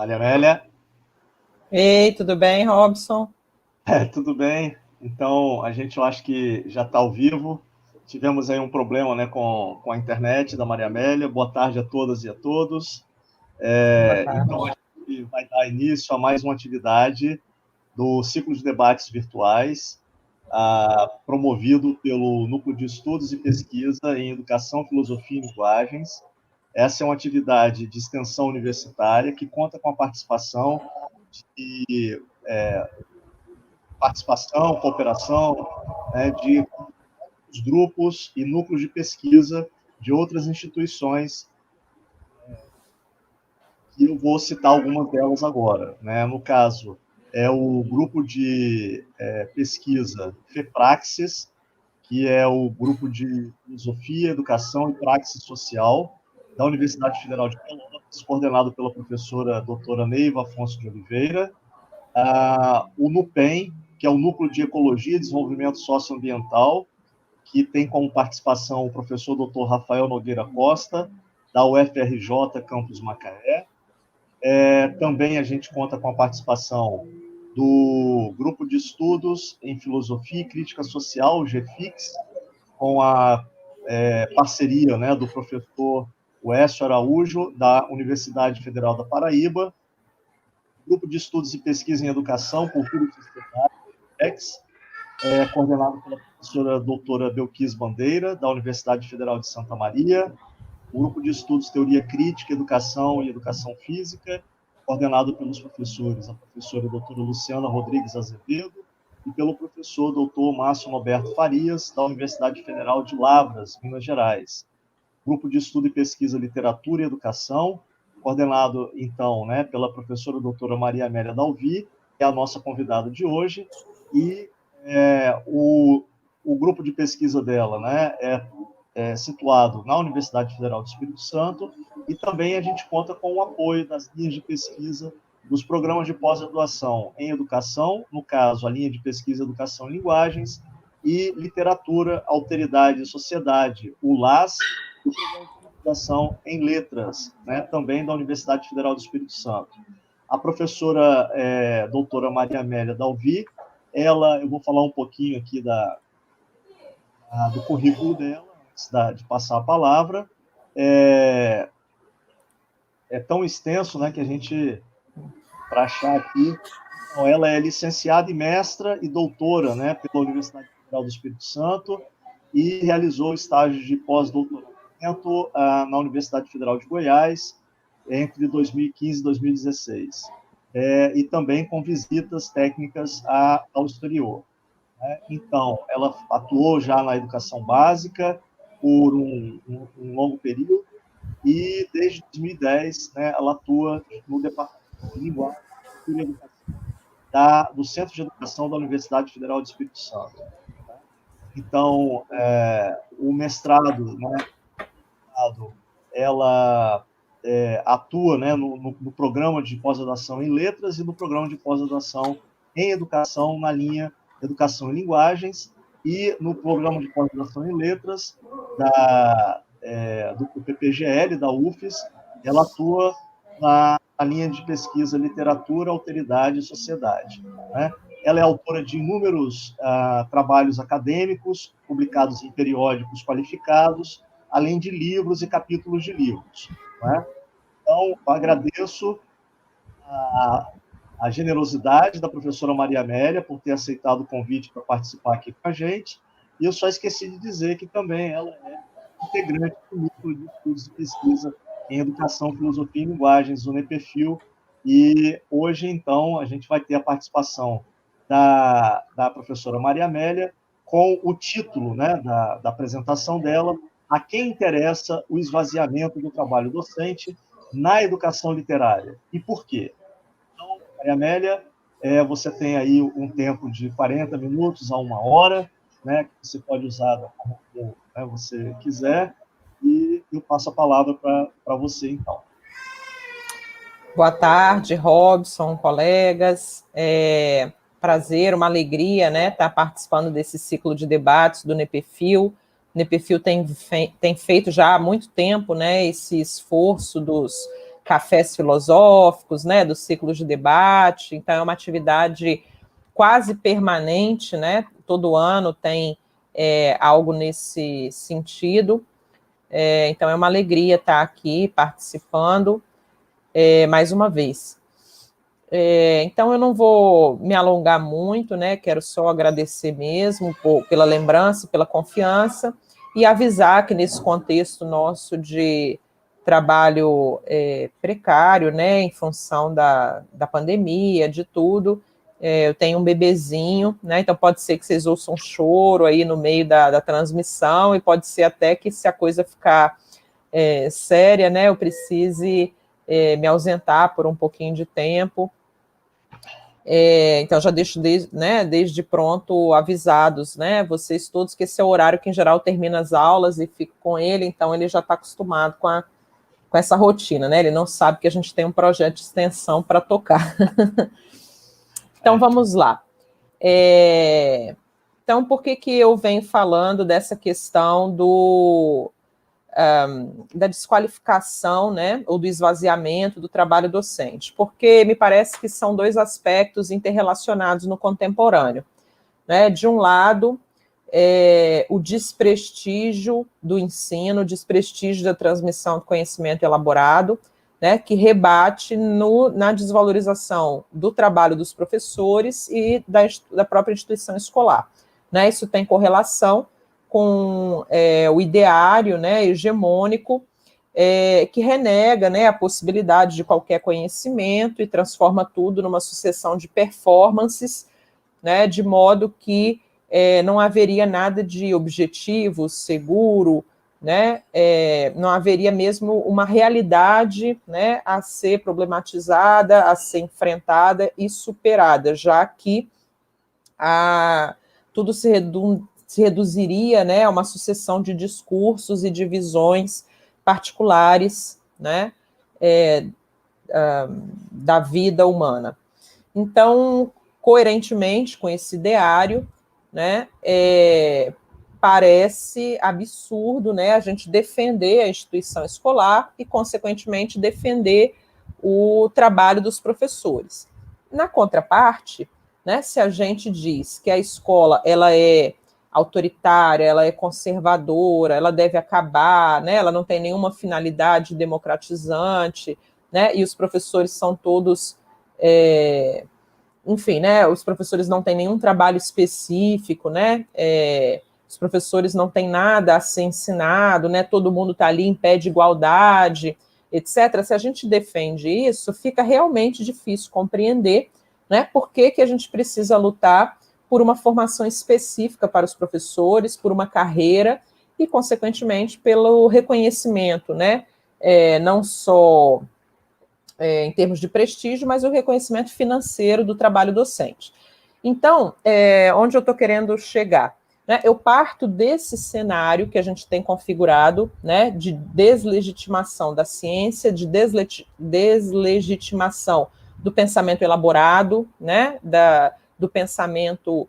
Maria Amélia. Ei, tudo bem, Robson? Tudo bem. Então, eu acho que já está ao vivo. Tivemos aí um problema, né, com a internet da Maria Amélia. Boa tarde a todas e a todos. Boa tarde. Então, a gente vai dar início a mais uma atividade do ciclo de debates virtuais, promovido pelo Núcleo de Estudos e Pesquisa em Educação, Filosofia e Linguagens. Essa é uma atividade de extensão universitária que conta com a participação, cooperação, né, de grupos e núcleos de pesquisa de outras instituições, que eu vou citar algumas delas agora. Né? No caso, é o grupo de pesquisa FEPRAXIS, que é o grupo de Filosofia, Educação e Praxis Social da Universidade Federal de Pelotas, coordenado pela professora doutora Neiva Afonso de Oliveira. O NUPEM, que é o Núcleo de Ecologia e Desenvolvimento Socioambiental, que tem como participação o professor Dr. Rafael Nogueira Costa, da UFRJ Campus Macaé. Também a gente conta com a participação do Grupo de Estudos em Filosofia e Crítica Social, o GFIX, com a parceria, né, do professor Uécio Araújo, da Universidade Federal da Paraíba, Grupo de Estudos e Pesquisa em Educação, Cultura e Sociedade, EX, coordenado pela professora doutora Belkis Bandeira, da Universidade Federal de Santa Maria, o Grupo de Estudos Teoria Crítica, Educação e Educação Física, coordenado pelos professores, a professora doutora Luciana Rodrigues Azevedo e pelo professor doutor Márcio Roberto Farias, da Universidade Federal de Lavras, Minas Gerais. Grupo de Estudo e Pesquisa Literatura e Educação, coordenado, então, né, pela professora doutora Maria Amélia Dalvi, que é a nossa convidada de hoje, e o grupo de pesquisa dela, né, é situado na Universidade Federal do Espírito Santo, e também a gente conta com o apoio das linhas de pesquisa dos programas de pós-graduação em educação, no caso, a linha de pesquisa Educação e Linguagens, e Literatura, Alteridade e Sociedade, o LAS, e o programa de pós-graduação em Letras, né, também da Universidade Federal do Espírito Santo. A professora doutora Maria Amélia Dalvi, eu vou falar um pouquinho aqui do currículo dela, antes de passar a palavra. É tão extenso, né, que a gente, para achar aqui, ela é licenciada e mestra e doutora, né, pela Universidade Federal do Espírito Santo, e realizou estágios de pós-doutoramento na Universidade Federal de Goiás entre 2015 e 2016, e também com visitas técnicas ao exterior. Então, ela atuou já na educação básica por um longo período, e desde 2010, né, ela atua no Departamento de Linguagem e Educação do Centro de Educação da Universidade Federal do Espírito Santo. Então, o mestrado, né, ela atua, né, no programa de pós-graduação em Letras e no programa de pós-graduação em Educação, na linha Educação e Linguagens, e no programa de pós-graduação em Letras do PPGL, da UFES, ela atua na linha de pesquisa Literatura, Alteridade e Sociedade. Né? Ela é autora de inúmeros trabalhos acadêmicos, publicados em periódicos qualificados, além de livros e capítulos de livros. Né? Então, eu agradeço a generosidade da professora Maria Amélia por ter aceitado o convite para participar aqui com a gente, e eu só esqueci de dizer que também ela é integrante do Núcleo de Estudos e Pesquisa em Educação, Filosofia e Linguagens, o NEPEFIL, e hoje, então, a gente vai ter a participação da professora Maria Amélia com o título, né, da apresentação dela, A quem interessa o esvaziamento do trabalho docente na educação literária, e por quê? Então, Maria Amélia, você tem aí um tempo de 40 minutos a 1 hora, né, que você pode usar da forma como você quiser, e eu passo a palavra para você, então. Boa tarde, Robson, colegas. Prazer, uma alegria, né, estar participando desse ciclo de debates do NEPEFIL. O NEPEFIL tem feito já há muito tempo, né, esse esforço dos cafés filosóficos, né, dos ciclos de debate. Então, é uma atividade quase permanente, né? Todo ano tem algo nesse sentido. Então, é uma alegria estar aqui participando mais uma vez. Então, eu não vou me alongar muito, né? Quero só agradecer mesmo pela lembrança, pela confiança, e avisar que nesse contexto nosso de trabalho precário, né, em função da pandemia, de tudo, eu tenho um bebezinho, né, então pode ser que vocês ouçam um choro aí no meio da transmissão, e pode ser até que, se a coisa ficar séria, né, eu precise me ausentar por um pouquinho de tempo. Então, já deixo desde pronto avisados, né, vocês todos, que esse é o horário que, em geral, termina as aulas e fico com ele, então ele já está acostumado com essa rotina, né, ele não sabe que a gente tem um projeto de extensão para tocar. Então, vamos lá. Então, por que eu venho falando dessa questão da desqualificação, né, ou do esvaziamento do trabalho docente? Porque me parece que são dois aspectos interrelacionados no contemporâneo, né? De um lado, o desprestígio do ensino, o desprestígio da transmissão do conhecimento elaborado, né, que rebate na desvalorização do trabalho dos professores e da própria instituição escolar, né? Isso tem correlação com o ideário, né, hegemônico, que renega, né, a possibilidade de qualquer conhecimento e transforma tudo numa sucessão de performances, né, de modo que não haveria nada de objetivo, seguro, né, não haveria mesmo uma realidade, né, a ser problematizada, a ser enfrentada e superada, já que tudo se reduziria, né, a uma sucessão de discursos e de visões particulares, né, da vida humana. Então, coerentemente com esse ideário, né, parece absurdo, né, a gente defender a instituição escolar e, consequentemente, defender o trabalho dos professores. Na contraparte, né, se a gente diz que a escola ela é autoritária, ela é conservadora, ela deve acabar, né, ela não tem nenhuma finalidade democratizante, né, e os professores são todos, enfim, né, os professores não têm nenhum trabalho específico, né, os professores não têm nada a ser ensinado, né, todo mundo está ali em pé de igualdade, etc. Se a gente defende isso, fica realmente difícil compreender, né, por que a gente precisa lutar por uma formação específica para os professores, por uma carreira e, consequentemente, pelo reconhecimento, né, não só em termos de prestígio, mas o reconhecimento financeiro do trabalho docente. Então, onde eu estou querendo chegar? Né, eu parto desse cenário que a gente tem configurado, né, de deslegitimação da ciência, de deslegitimação do pensamento elaborado, né, do pensamento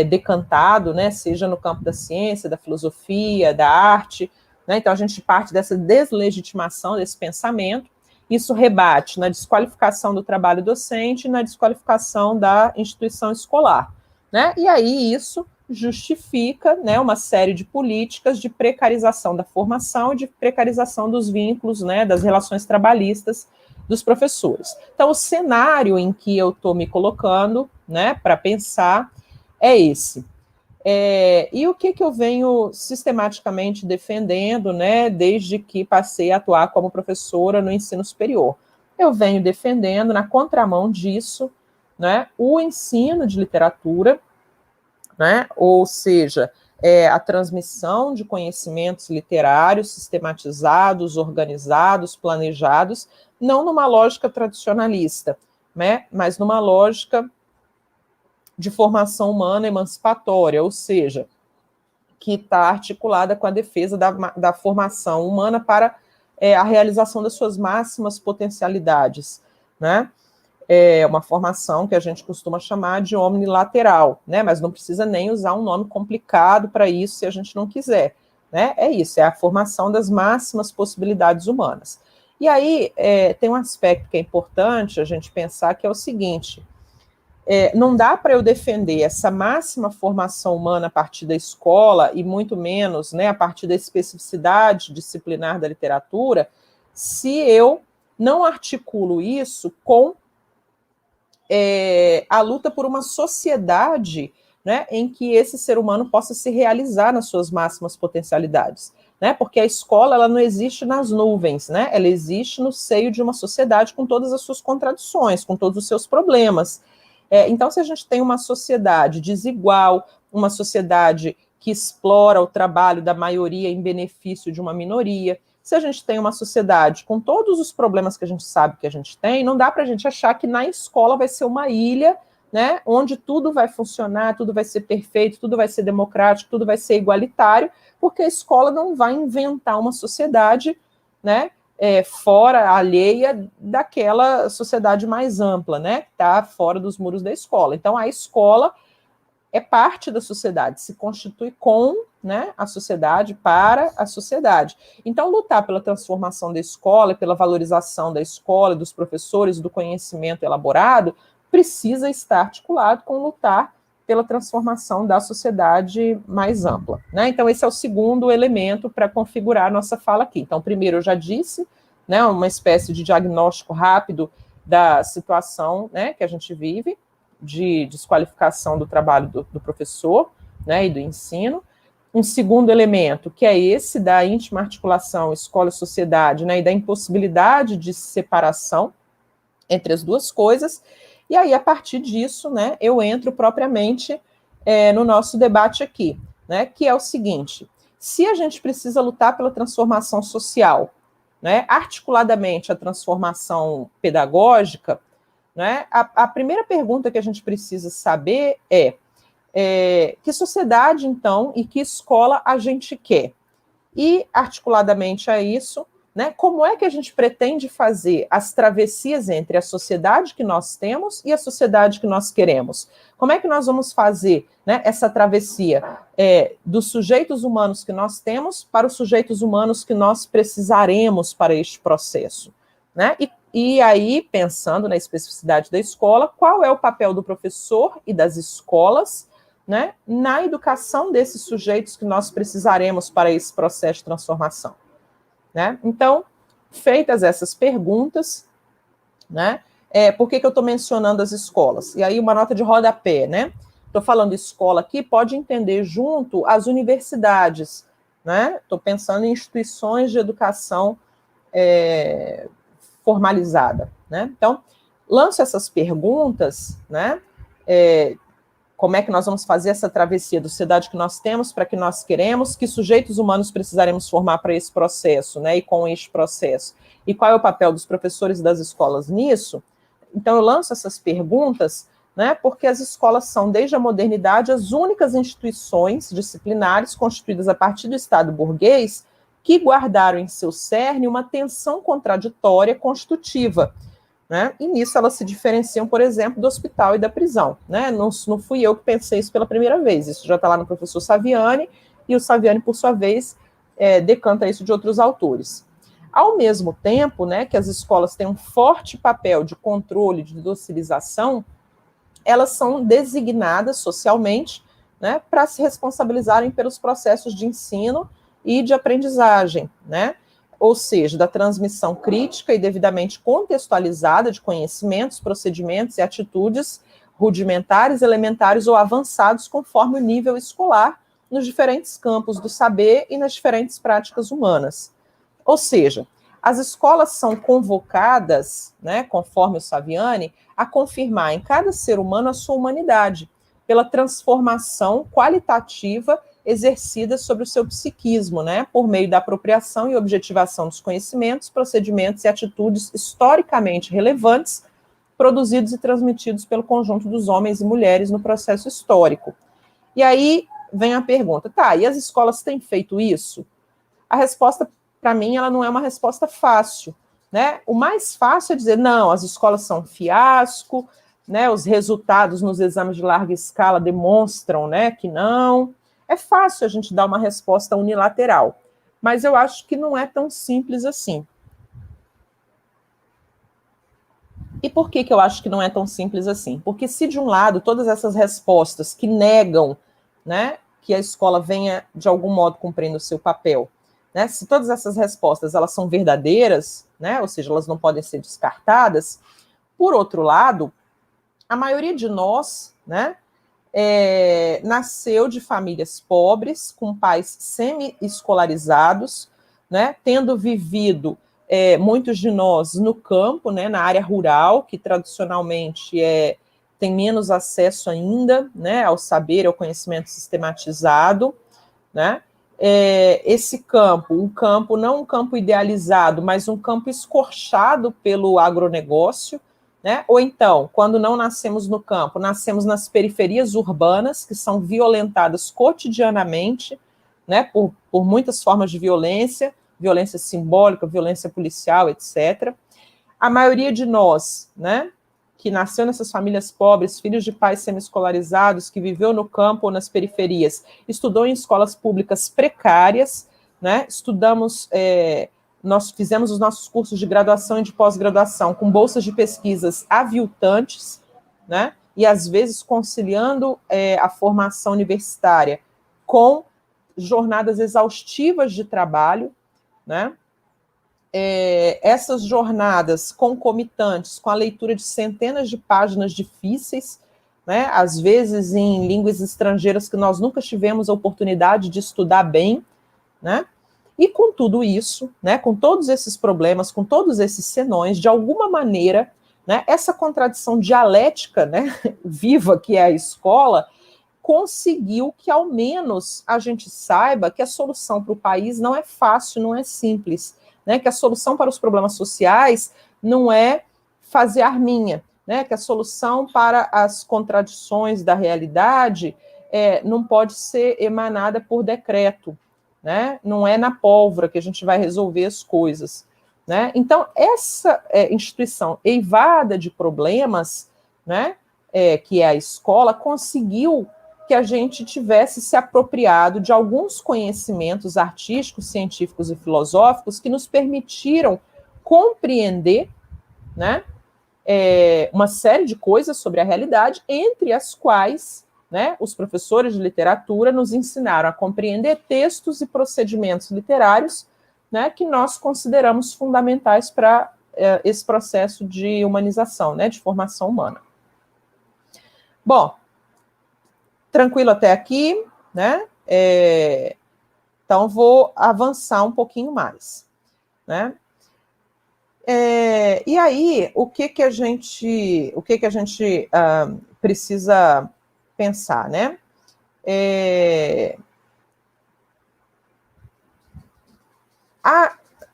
decantado, né, seja no campo da ciência, da filosofia, da arte, né, então a gente parte dessa deslegitimação desse pensamento. Isso rebate na desqualificação do trabalho docente e na desqualificação da instituição escolar, né, e aí isso justifica, né, uma série de políticas de precarização da formação e de precarização dos vínculos, né, das relações trabalhistas dos professores. Então, o cenário em que eu estou me colocando, né, para pensar é esse. E o que eu venho sistematicamente defendendo, né, desde que passei a atuar como professora no ensino superior? Eu venho defendendo, na contramão disso, né, o ensino de literatura, né, ou seja, a transmissão de conhecimentos literários sistematizados, organizados, planejados, não numa lógica tradicionalista, né, mas numa lógica de formação humana emancipatória, ou seja, que está articulada com a defesa da formação humana para a realização das suas máximas potencialidades, né? Uma formação que a gente costuma chamar de omnilateral, né? Mas não precisa nem usar um nome complicado para isso, se a gente não quiser, né? É isso, é a formação das máximas possibilidades humanas. E aí tem um aspecto que é importante a gente pensar, que é o seguinte: não dá para eu defender essa máxima formação humana a partir da escola, e muito menos, né, a partir da especificidade disciplinar da literatura, se eu não articulo isso com a luta por uma sociedade, né, em que esse ser humano possa se realizar nas suas máximas potencialidades. Né, porque a escola ela não existe nas nuvens, né, ela existe no seio de uma sociedade com todas as suas contradições, com todos os seus problemas. Então, se a gente tem uma sociedade desigual, uma sociedade que explora o trabalho da maioria em benefício de uma minoria, se a gente tem uma sociedade com todos os problemas que a gente sabe que a gente tem, não dá para a gente achar que na escola vai ser uma ilha, né, onde tudo vai funcionar, tudo vai ser perfeito, tudo vai ser democrático, tudo vai ser igualitário, porque a escola não vai inventar uma sociedade, né, fora, alheia daquela sociedade mais ampla, né, que está fora dos muros da escola. Então, a escola é parte da sociedade, se constitui com, né, a sociedade, para a sociedade. Então, lutar pela transformação da escola, pela valorização da escola, dos professores, do conhecimento elaborado, precisa estar articulado com lutar pela transformação da sociedade mais ampla. Né? Então, esse é o segundo elemento para configurar a nossa fala aqui. Então, primeiro, eu já disse, né, uma espécie de diagnóstico rápido da situação, né, que a gente vive, de desqualificação do trabalho do professor, né, e do ensino. Um segundo elemento, que é esse da íntima articulação escola e sociedade, né, e da impossibilidade de separação entre as duas coisas. E aí, a partir disso, né, eu entro propriamente no nosso debate aqui, né, que é o seguinte: se a gente precisa lutar pela transformação social, né, articuladamente a transformação pedagógica, né, a primeira pergunta que a gente precisa saber que sociedade, então, e que escola a gente quer? E, articuladamente a isso, né, como é que a gente pretende fazer as travessias entre a sociedade que nós temos e a sociedade que nós queremos? Como é que nós vamos fazer, né, essa travessia dos sujeitos humanos que nós temos para os sujeitos humanos que nós precisaremos para este processo? Né? E aí, pensando na especificidade da escola, qual é o papel do professor e das escolas, né, na educação desses sujeitos que nós precisaremos para esse processo de transformação? Né? Então, feitas essas perguntas, né, por que eu estou mencionando as escolas? E aí, uma nota de rodapé, né? Estou falando escola aqui, pode entender junto as universidades, né? Estou pensando em instituições de educação formalizada, né? Então, lanço essas perguntas, né? Como é que nós vamos fazer essa travessia da sociedade que nós temos para que nós queremos, que sujeitos humanos precisaremos formar para esse processo, né, e com este processo, e qual é o papel dos professores e das escolas nisso? Então, eu lanço essas perguntas, né, porque as escolas são, desde a modernidade, as únicas instituições disciplinares constituídas a partir do Estado burguês que guardaram em seu cerne uma tensão contraditória constitutiva, né? E nisso elas se diferenciam, por exemplo, do hospital e da prisão. Né? Não fui eu que pensei isso pela primeira vez, isso já está lá no professor Saviani, e o Saviani, por sua vez, decanta isso de outros autores. Ao mesmo tempo, né, que as escolas têm um forte papel de controle, de docilização, elas são designadas socialmente, né, para se responsabilizarem pelos processos de ensino e de aprendizagem, né? Ou seja, da transmissão crítica e devidamente contextualizada de conhecimentos, procedimentos e atitudes rudimentares, elementares ou avançados conforme o nível escolar nos diferentes campos do saber e nas diferentes práticas humanas. Ou seja, as escolas são convocadas, né, conforme o Saviani, a confirmar em cada ser humano a sua humanidade, pela transformação qualitativa exercida sobre o seu psiquismo, né, por meio da apropriação e objetivação dos conhecimentos, procedimentos e atitudes historicamente relevantes, produzidos e transmitidos pelo conjunto dos homens e mulheres no processo histórico. E aí vem a pergunta, tá, e as escolas têm feito isso? A resposta, para mim, ela não é uma resposta fácil, né? O mais fácil é dizer, não, as escolas são um fiasco, né, os resultados nos exames de larga escala demonstram, né, que não. É fácil a gente dar uma resposta unilateral, mas eu acho que não é tão simples assim. E por que eu acho que não é tão simples assim? Porque se, de um lado, todas essas respostas que negam, né, que a escola venha, de algum modo, cumprindo o seu papel, né, se todas essas respostas elas são verdadeiras, né, ou seja, elas não podem ser descartadas, por outro lado, a maioria de nós, né, nasceu de famílias pobres, com pais semi-escolarizados, né, tendo vivido muitos de nós no campo, né, na área rural, que tradicionalmente tem menos acesso ainda, né, ao saber, ao conhecimento sistematizado, né? Esse campo, não um campo idealizado, mas um campo escorchado pelo agronegócio, né? Ou então, quando não nascemos no campo, nascemos nas periferias urbanas, que são violentadas cotidianamente, né, por muitas formas de violência, violência simbólica, violência policial, etc. A maioria de nós, né, que nasceu nessas famílias pobres, filhos de pais semi-escolarizados, que viveu no campo ou nas periferias, estudou em escolas públicas precárias, né, nós fizemos os nossos cursos de graduação e de pós-graduação com bolsas de pesquisas aviltantes, né, e às vezes conciliando a formação universitária com jornadas exaustivas de trabalho, né. Essas jornadas concomitantes com a leitura de centenas de páginas difíceis, né, às vezes em línguas estrangeiras que nós nunca tivemos a oportunidade de estudar bem, né, e com tudo isso, né, com todos esses problemas, com todos esses senões, de alguma maneira, né, essa contradição dialética, né, viva que é a escola, conseguiu que ao menos a gente saiba que a solução para o país não é fácil, não é simples, né, que a solução para os problemas sociais não é fazer arminha, né, que a solução para as contradições da realidade não pode ser emanada por decreto, né, não é na pólvora que a gente vai resolver as coisas, né. Então, essa instituição eivada de problemas, né, que é a escola, conseguiu que a gente tivesse se apropriado de alguns conhecimentos artísticos, científicos e filosóficos que nos permitiram compreender, né, uma série de coisas sobre a realidade, entre as quais, né, os professores de literatura nos ensinaram a compreender textos e procedimentos literários, né, que nós consideramos fundamentais para esse processo de humanização, né, de formação humana. Bom, tranquilo até aqui, né? Então, vou avançar um pouquinho mais, né? E aí, o que a gente precisa pensar, né?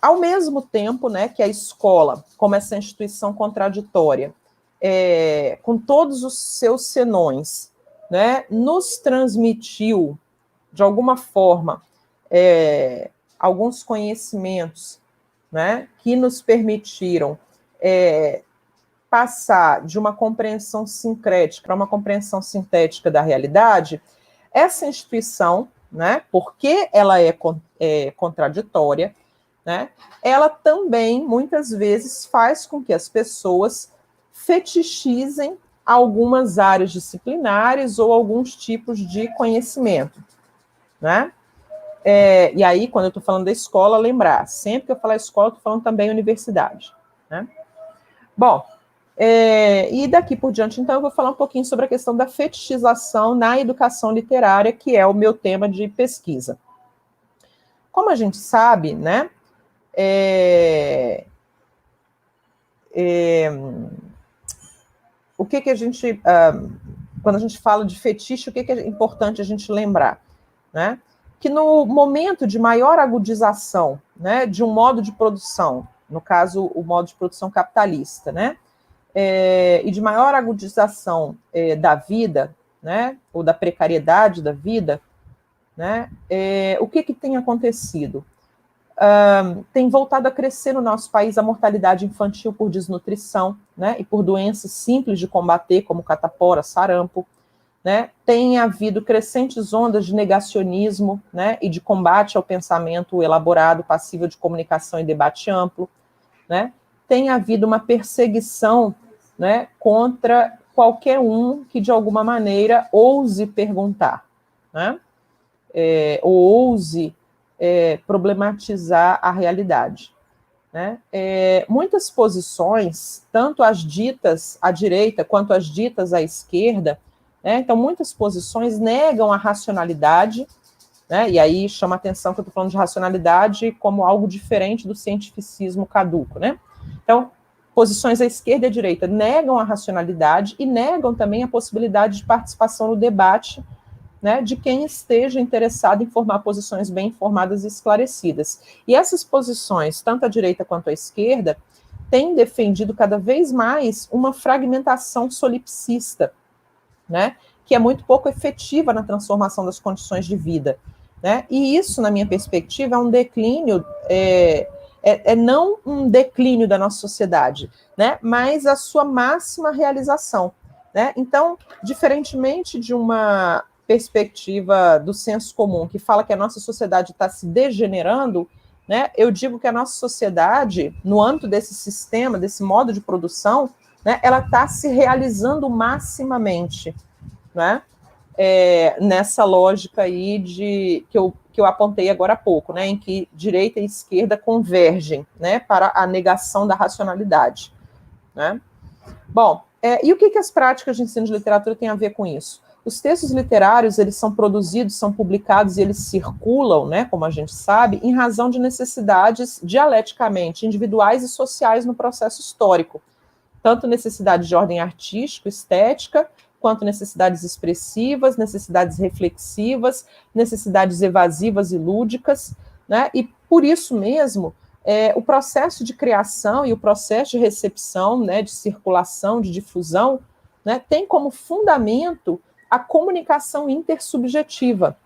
Ao mesmo tempo, né, que a escola, como essa instituição contraditória, com todos os seus senões, né, nos transmitiu, de alguma forma, alguns conhecimentos, né, que nos permitiram passar de uma compreensão sincrética para uma compreensão sintética da realidade. Essa instituição, né, porque ela é contraditória, né, ela também, muitas vezes, faz com que as pessoas fetichizem algumas áreas disciplinares ou alguns tipos de conhecimento, né? E aí, quando eu estou falando da escola, lembrar, sempre que eu falar escola, eu estou falando também universidade, né? Bom, e daqui por diante, então, eu vou falar um pouquinho sobre a questão da fetichização na educação literária, que é o meu tema de pesquisa. Como a gente sabe, né, o que a gente, quando a gente fala de fetiche, o que é importante a gente lembrar, né? Que no momento de maior agudização, né, de um modo de produção, no caso, o modo de produção capitalista, né, e de maior agudização da vida, né, ou da precariedade da vida, né, o que tem acontecido? Tem voltado a crescer no nosso país a mortalidade infantil por desnutrição, né, e por doenças simples de combater, como catapora, sarampo, né. Tem havido crescentes ondas de negacionismo, né, e de combate ao pensamento elaborado, passível de comunicação e debate amplo, né. Tem havido uma perseguição né, contra qualquer um que, de alguma maneira, ouse perguntar, né, ou ouse problematizar a realidade. Né? Muitas posições, tanto as ditas à direita quanto as ditas à esquerda, né? Então, muitas posições negam a racionalidade, né? E aí chama a atenção que eu estou falando de racionalidade como algo diferente do cientificismo caduco. Né? Então, posições à esquerda e à direita negam a racionalidade e negam também a possibilidade de participação no debate, né, de quem esteja interessado em formar posições bem informadas e esclarecidas. E essas posições, tanto à direita quanto à esquerda, têm defendido cada vez mais uma fragmentação solipsista, né, que é muito pouco efetiva na transformação das condições de vida. Né? E isso, na minha perspectiva, é um declínio, não um declínio da nossa sociedade, né, mas a sua máxima realização. Né? Então, diferentemente de uma perspectiva do senso comum, que fala que a nossa sociedade está se degenerando, né, eu digo que a nossa sociedade, no âmbito desse sistema, desse modo de produção, né, ela está se realizando maximamente, né, nessa lógica aí que eu apontei agora há pouco, né, em que direita e esquerda convergem, né, para a negação da racionalidade. Né? Bom, e o que as práticas de ensino de literatura têm a ver com isso? Os textos literários, eles são produzidos, são publicados e eles circulam, né, como a gente sabe, em razão de necessidades dialeticamente individuais e sociais no processo histórico. Tanto necessidades de ordem artística, estética, quanto necessidades expressivas, necessidades reflexivas, necessidades evasivas e lúdicas, né? E por isso mesmo, o processo de criação e o processo de recepção, né, de circulação, de difusão, né, tem como fundamento a comunicação intersubjetiva.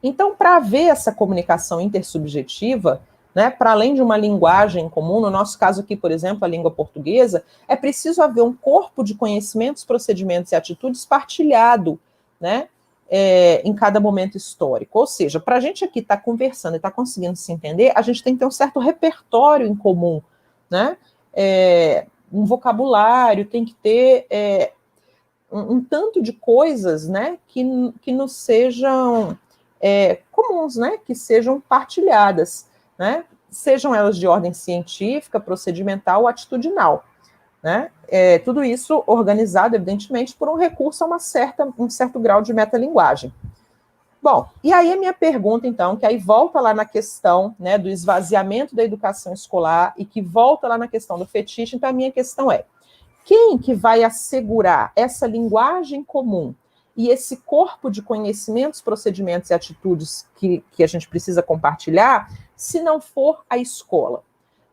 Então, para haver essa comunicação intersubjetiva, né, para além de uma linguagem comum, no nosso caso aqui, por exemplo, a língua portuguesa, é preciso haver um corpo de conhecimentos, procedimentos e atitudes partilhado, né, em cada momento histórico. Ou seja, para a gente aqui estar conversando e estar conseguindo se entender, a gente tem que ter um certo repertório em comum, né, um vocabulário, tem que ter um tanto de coisas, né, que nos sejam comuns, né, que sejam partilhadas, né, sejam elas de ordem científica, procedimental ou atitudinal. Né? Tudo isso organizado, evidentemente, por um recurso a um certo grau de metalinguagem. Bom, e aí a minha pergunta, então, que aí volta lá na questão, né, do esvaziamento da educação escolar e que volta lá na questão do fetiche, então a minha questão é: quem que vai assegurar essa linguagem comum e esse corpo de conhecimentos, procedimentos e atitudes que a gente precisa compartilhar, se não for a escola?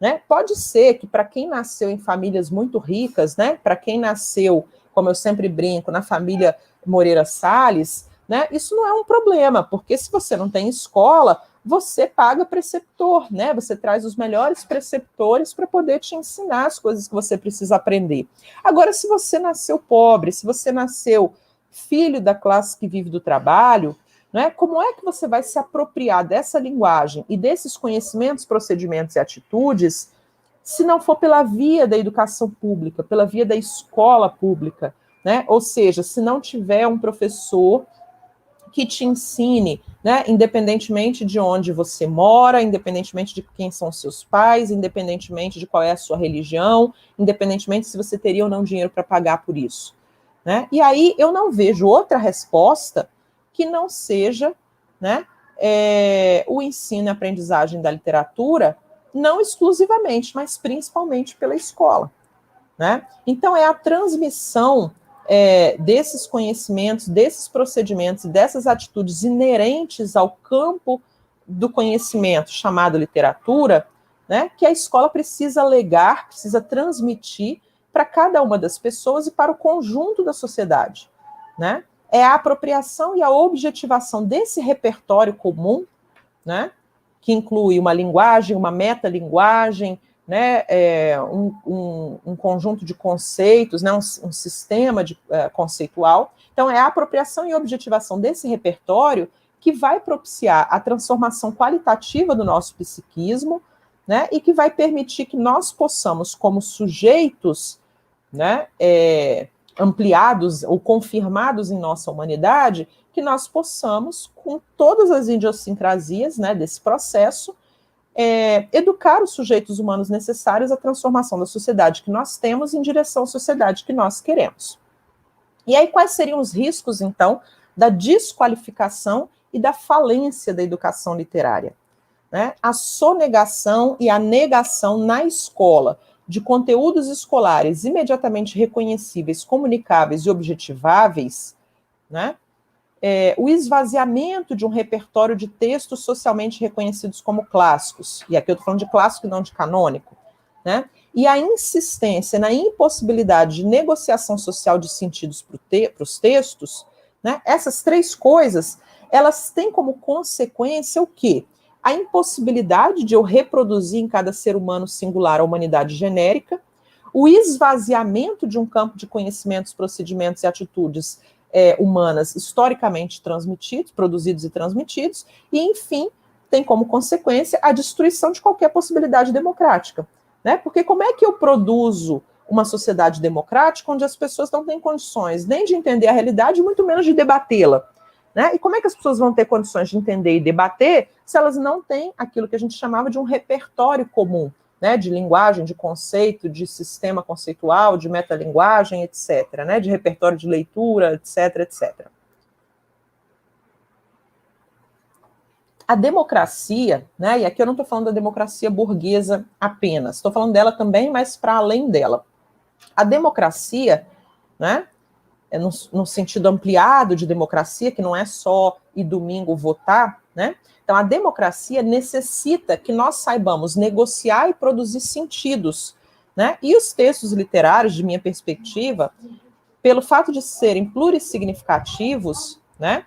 Né? Pode ser que para quem nasceu em famílias muito ricas, né, para quem nasceu, como eu sempre brinco, na família Moreira Salles, né, isso não é um problema, porque se você não tem escola, você paga preceptor, né? Você traz os melhores preceptores para poder te ensinar as coisas que você precisa aprender. Agora, se você nasceu pobre, se você nasceu filho da classe que vive do trabalho, né, como é que você vai se apropriar dessa linguagem e desses conhecimentos, procedimentos e atitudes, se não for pela via da educação pública, pela via da escola pública, né? Ou seja, se não tiver um professor que te ensine, né, independentemente de onde você mora, independentemente de quem são seus pais, independentemente de qual é a sua religião, independentemente se você teria ou não dinheiro para pagar por isso. Né? E aí eu não vejo outra resposta que não seja, né, o ensino e aprendizagem da literatura, não exclusivamente, mas principalmente pela escola. Né? Então, é a transmissão desses conhecimentos, desses procedimentos, dessas atitudes inerentes ao campo do conhecimento chamado literatura, né, que a escola precisa legar, precisa transmitir para cada uma das pessoas e para o conjunto da sociedade. Né? É a apropriação e a objetivação desse repertório comum, né, que inclui uma linguagem, uma metalinguagem, né, um conjunto de conceitos, né, um sistema conceitual. Então, é a apropriação e objetivação desse repertório que vai propiciar a transformação qualitativa do nosso psiquismo, né, e que vai permitir que nós possamos, como sujeitos né, ampliados ou confirmados em nossa humanidade, que nós possamos, com todas as idiosincrasias, né, desse processo, educar os sujeitos humanos necessários à transformação da sociedade que nós temos em direção à sociedade que nós queremos. E aí, quais seriam os riscos, então, da desqualificação e da falência da educação literária? Né? A sonegação e a negação na escola de conteúdos escolares imediatamente reconhecíveis, comunicáveis e objetiváveis, né? O esvaziamento de um repertório de textos socialmente reconhecidos como clássicos, e aqui eu estou falando de clássico e não de canônico, né? E a insistência na impossibilidade de negociação social de sentidos para os textos, né? Essas três coisas, elas têm como consequência o quê? A impossibilidade de eu reproduzir em cada ser humano singular a humanidade genérica, o esvaziamento de um campo de conhecimentos, procedimentos e atitudes humanas historicamente transmitidos, produzidos e transmitidos, e, enfim, tem como consequência a destruição de qualquer possibilidade democrática. Né? Porque como é que eu produzo uma sociedade democrática onde as pessoas não têm condições nem de entender a realidade, muito menos de debatê-la? Né? E como é que as pessoas vão ter condições de entender e debater se elas não têm aquilo que a gente chamava de um repertório comum, né? De linguagem, de conceito, de sistema conceitual, de metalinguagem, etc., né? De repertório de leitura, etc., etc. A democracia, né? E aqui eu não estou falando da democracia burguesa apenas, estou falando dela também, mas para além dela. A democracia, né? No sentido ampliado de democracia, que não é só ir domingo votar, né? Então, a democracia necessita que nós saibamos negociar e produzir sentidos, né? E os textos literários, de minha perspectiva, pelo fato de serem plurissignificativos, né?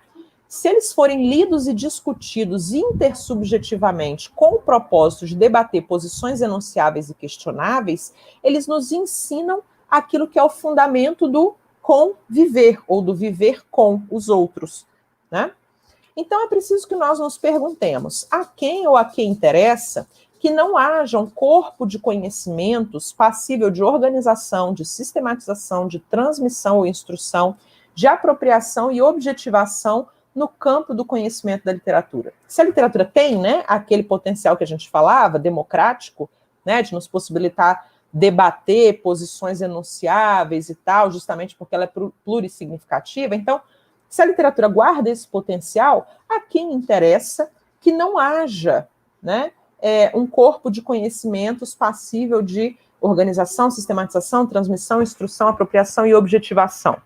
Se eles forem lidos e discutidos intersubjetivamente com o propósito de debater posições enunciáveis e questionáveis, eles nos ensinam aquilo que é o fundamento do conviver, ou do viver com os outros, né? Então é preciso que nós nos perguntemos a quem ou a quem interessa que não haja um corpo de conhecimentos passível de organização, de sistematização, de transmissão ou instrução, de apropriação e objetivação no campo do conhecimento da literatura. Se a literatura tem, né, aquele potencial que a gente falava, democrático, né, de nos possibilitar debater posições enunciáveis e tal, justamente porque ela é plurissignificativa. Então, se a literatura guarda esse potencial, a quem interessa que não haja, né, um corpo de conhecimentos passível de organização, sistematização, transmissão, instrução, apropriação e objetivação.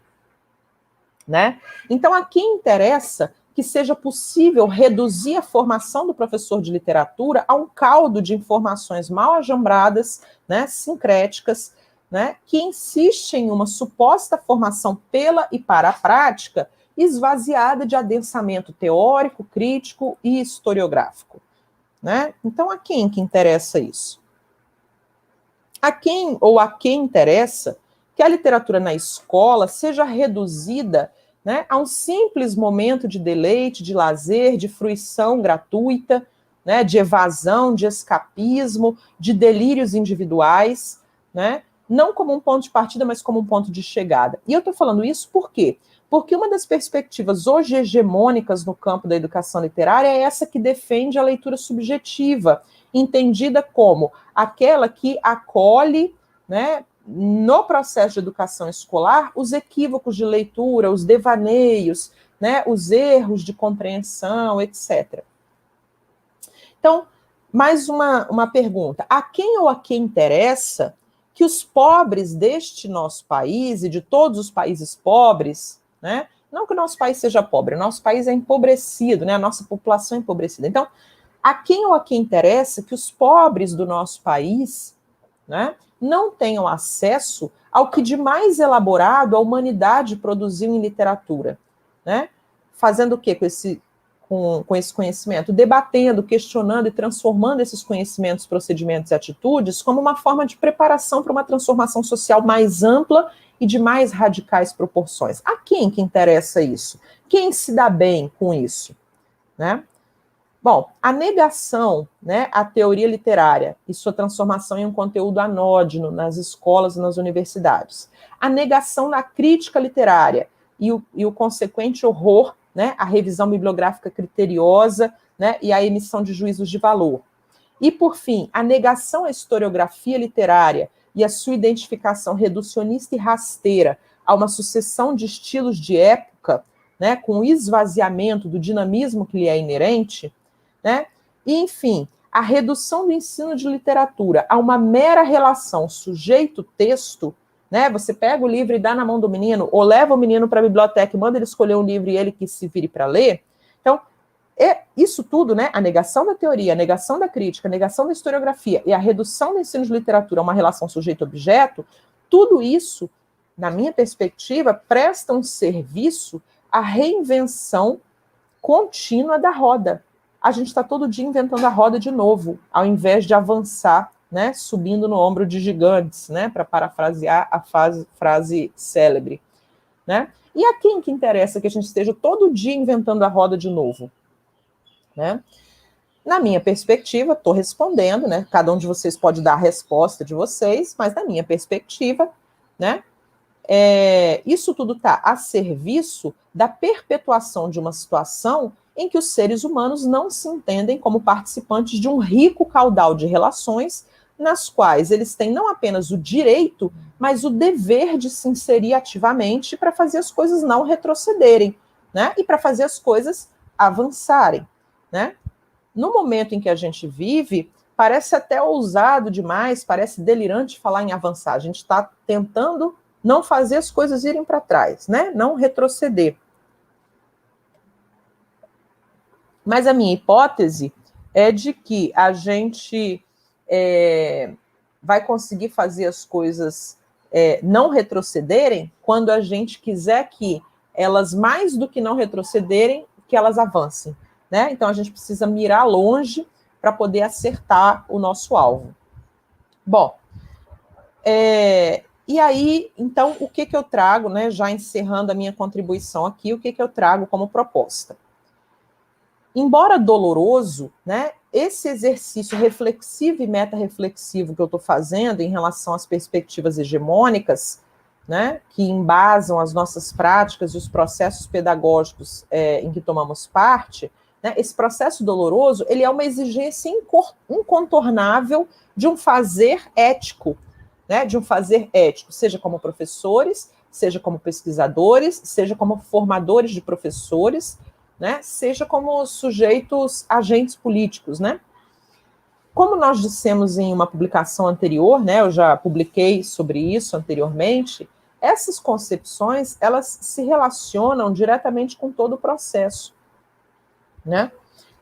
Né? Então, a quem interessa que seja possível reduzir a formação do professor de literatura a um caldo de informações mal ajambradas, né, sincréticas, né, que insistem em uma suposta formação pela e para a prática, esvaziada de adensamento teórico, crítico e historiográfico. Né? Então, a quem que interessa isso? A quem ou a quem interessa que a literatura na escola seja reduzida, né, a um simples momento de deleite, de lazer, de fruição gratuita, né, de evasão, de escapismo, de delírios individuais, né, não como um ponto de partida, mas como um ponto de chegada. E eu estou falando isso por quê? Porque uma das perspectivas hoje hegemônicas no campo da educação literária é essa que defende a leitura subjetiva, entendida como aquela que acolhe, né, no processo de educação escolar, os equívocos de leitura, os devaneios, né, os erros de compreensão, etc. Então, mais uma pergunta. A quem ou a quem interessa que os pobres deste nosso país e de todos os países pobres, né, não que o nosso país seja pobre, o nosso país é empobrecido, né, a nossa população é empobrecida. Então, a quem ou a quem interessa que os pobres do nosso país, né, não tenham acesso ao que de mais elaborado a humanidade produziu em literatura, né? Fazendo o quê com esse conhecimento? Debatendo, questionando e transformando esses conhecimentos, procedimentos e atitudes como uma forma de preparação para uma transformação social mais ampla e de mais radicais proporções. A quem que interessa isso? Quem se dá bem com isso? Né? Bom, a negação, né, à teoria literária e sua transformação em um conteúdo anódino nas escolas e nas universidades. A negação da crítica literária e o consequente horror, né, à revisão bibliográfica criteriosa, né, e à emissão de juízos de valor. E, por fim, a negação à historiografia literária e a sua identificação reducionista e rasteira a uma sucessão de estilos de época, né, com o esvaziamento do dinamismo que lhe é inerente, né? E, enfim, a redução do ensino de literatura a uma mera relação sujeito-texto, né? Você pega o livro e dá na mão do menino, ou leva o menino para a biblioteca e manda ele escolher um livro e ele que se vire para ler. Então, isso tudo, né? A negação da teoria, a negação da crítica, a negação da historiografia e a redução do ensino de literatura a uma relação sujeito-objeto, tudo isso, na minha perspectiva, presta um serviço à reinvenção contínua da roda. A gente está todo dia inventando a roda de novo, ao invés de avançar, né, subindo no ombro de gigantes, né, para parafrasear a frase célebre, né? E a quem que interessa que a gente esteja todo dia inventando a roda de novo, né? Na minha perspectiva, estou respondendo, né? Cada um de vocês pode dar a resposta de vocês, mas na minha perspectiva, né? Isso tudo está a serviço da perpetuação de uma situação em que os seres humanos não se entendem como participantes de um rico caudal de relações nas quais eles têm não apenas o direito, mas o dever de se inserir ativamente para fazer as coisas não retrocederem, né? E para fazer as coisas avançarem, né? No momento em que a gente vive, parece até ousado demais, parece delirante falar em avançar. A gente está tentando não fazer as coisas irem para trás, né? Não retroceder. Mas a minha hipótese é de que a gente vai conseguir fazer as coisas não retrocederem quando a gente quiser que elas, mais do que não retrocederem, que elas avancem, né? Então a gente precisa mirar longe para poder acertar o nosso alvo. Bom, e aí, então, o que eu trago, né, já encerrando a minha contribuição aqui, o que eu trago como proposta? Embora doloroso, né, esse exercício reflexivo e meta-reflexivo que eu estou fazendo em relação às perspectivas hegemônicas, né, que embasam as nossas práticas e os processos pedagógicos em que tomamos parte, né, esse processo doloroso, ele é uma exigência incontornável de um fazer ético, né, de um fazer ético, seja como professores, seja como pesquisadores, seja como formadores de professores, né, seja como sujeitos agentes políticos, né? Como nós dissemos em uma publicação anterior, né, eu já publiquei sobre isso anteriormente, essas concepções, elas se relacionam diretamente com todo o processo, né?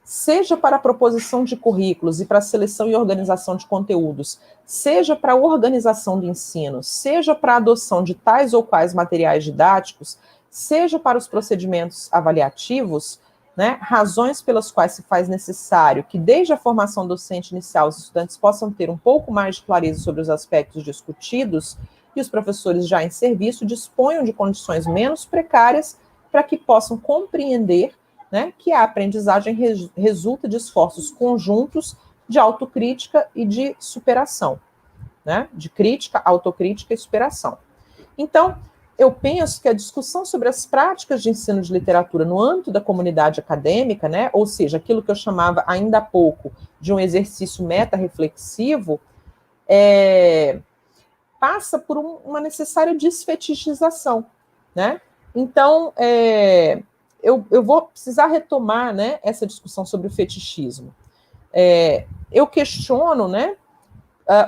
Seja para a proposição de currículos e para a seleção e organização de conteúdos, seja para a organização do ensino, seja para a adoção de tais ou quais materiais didáticos, seja para os procedimentos avaliativos, né, razões pelas quais se faz necessário que, desde a formação docente inicial, os estudantes possam ter um pouco mais de clareza sobre os aspectos discutidos e os professores já em serviço disponham de condições menos precárias para que possam compreender, né, que a aprendizagem resulta de esforços conjuntos de autocrítica e de superação, né, de crítica, autocrítica e superação. Então, eu penso que a discussão sobre as práticas de ensino de literatura no âmbito da comunidade acadêmica, né, ou seja, aquilo que eu chamava ainda há pouco de um exercício meta-reflexivo, passa por uma necessária desfetichização, né? Então, eu vou precisar retomar, né, essa discussão sobre o fetichismo. Eu questiono, né,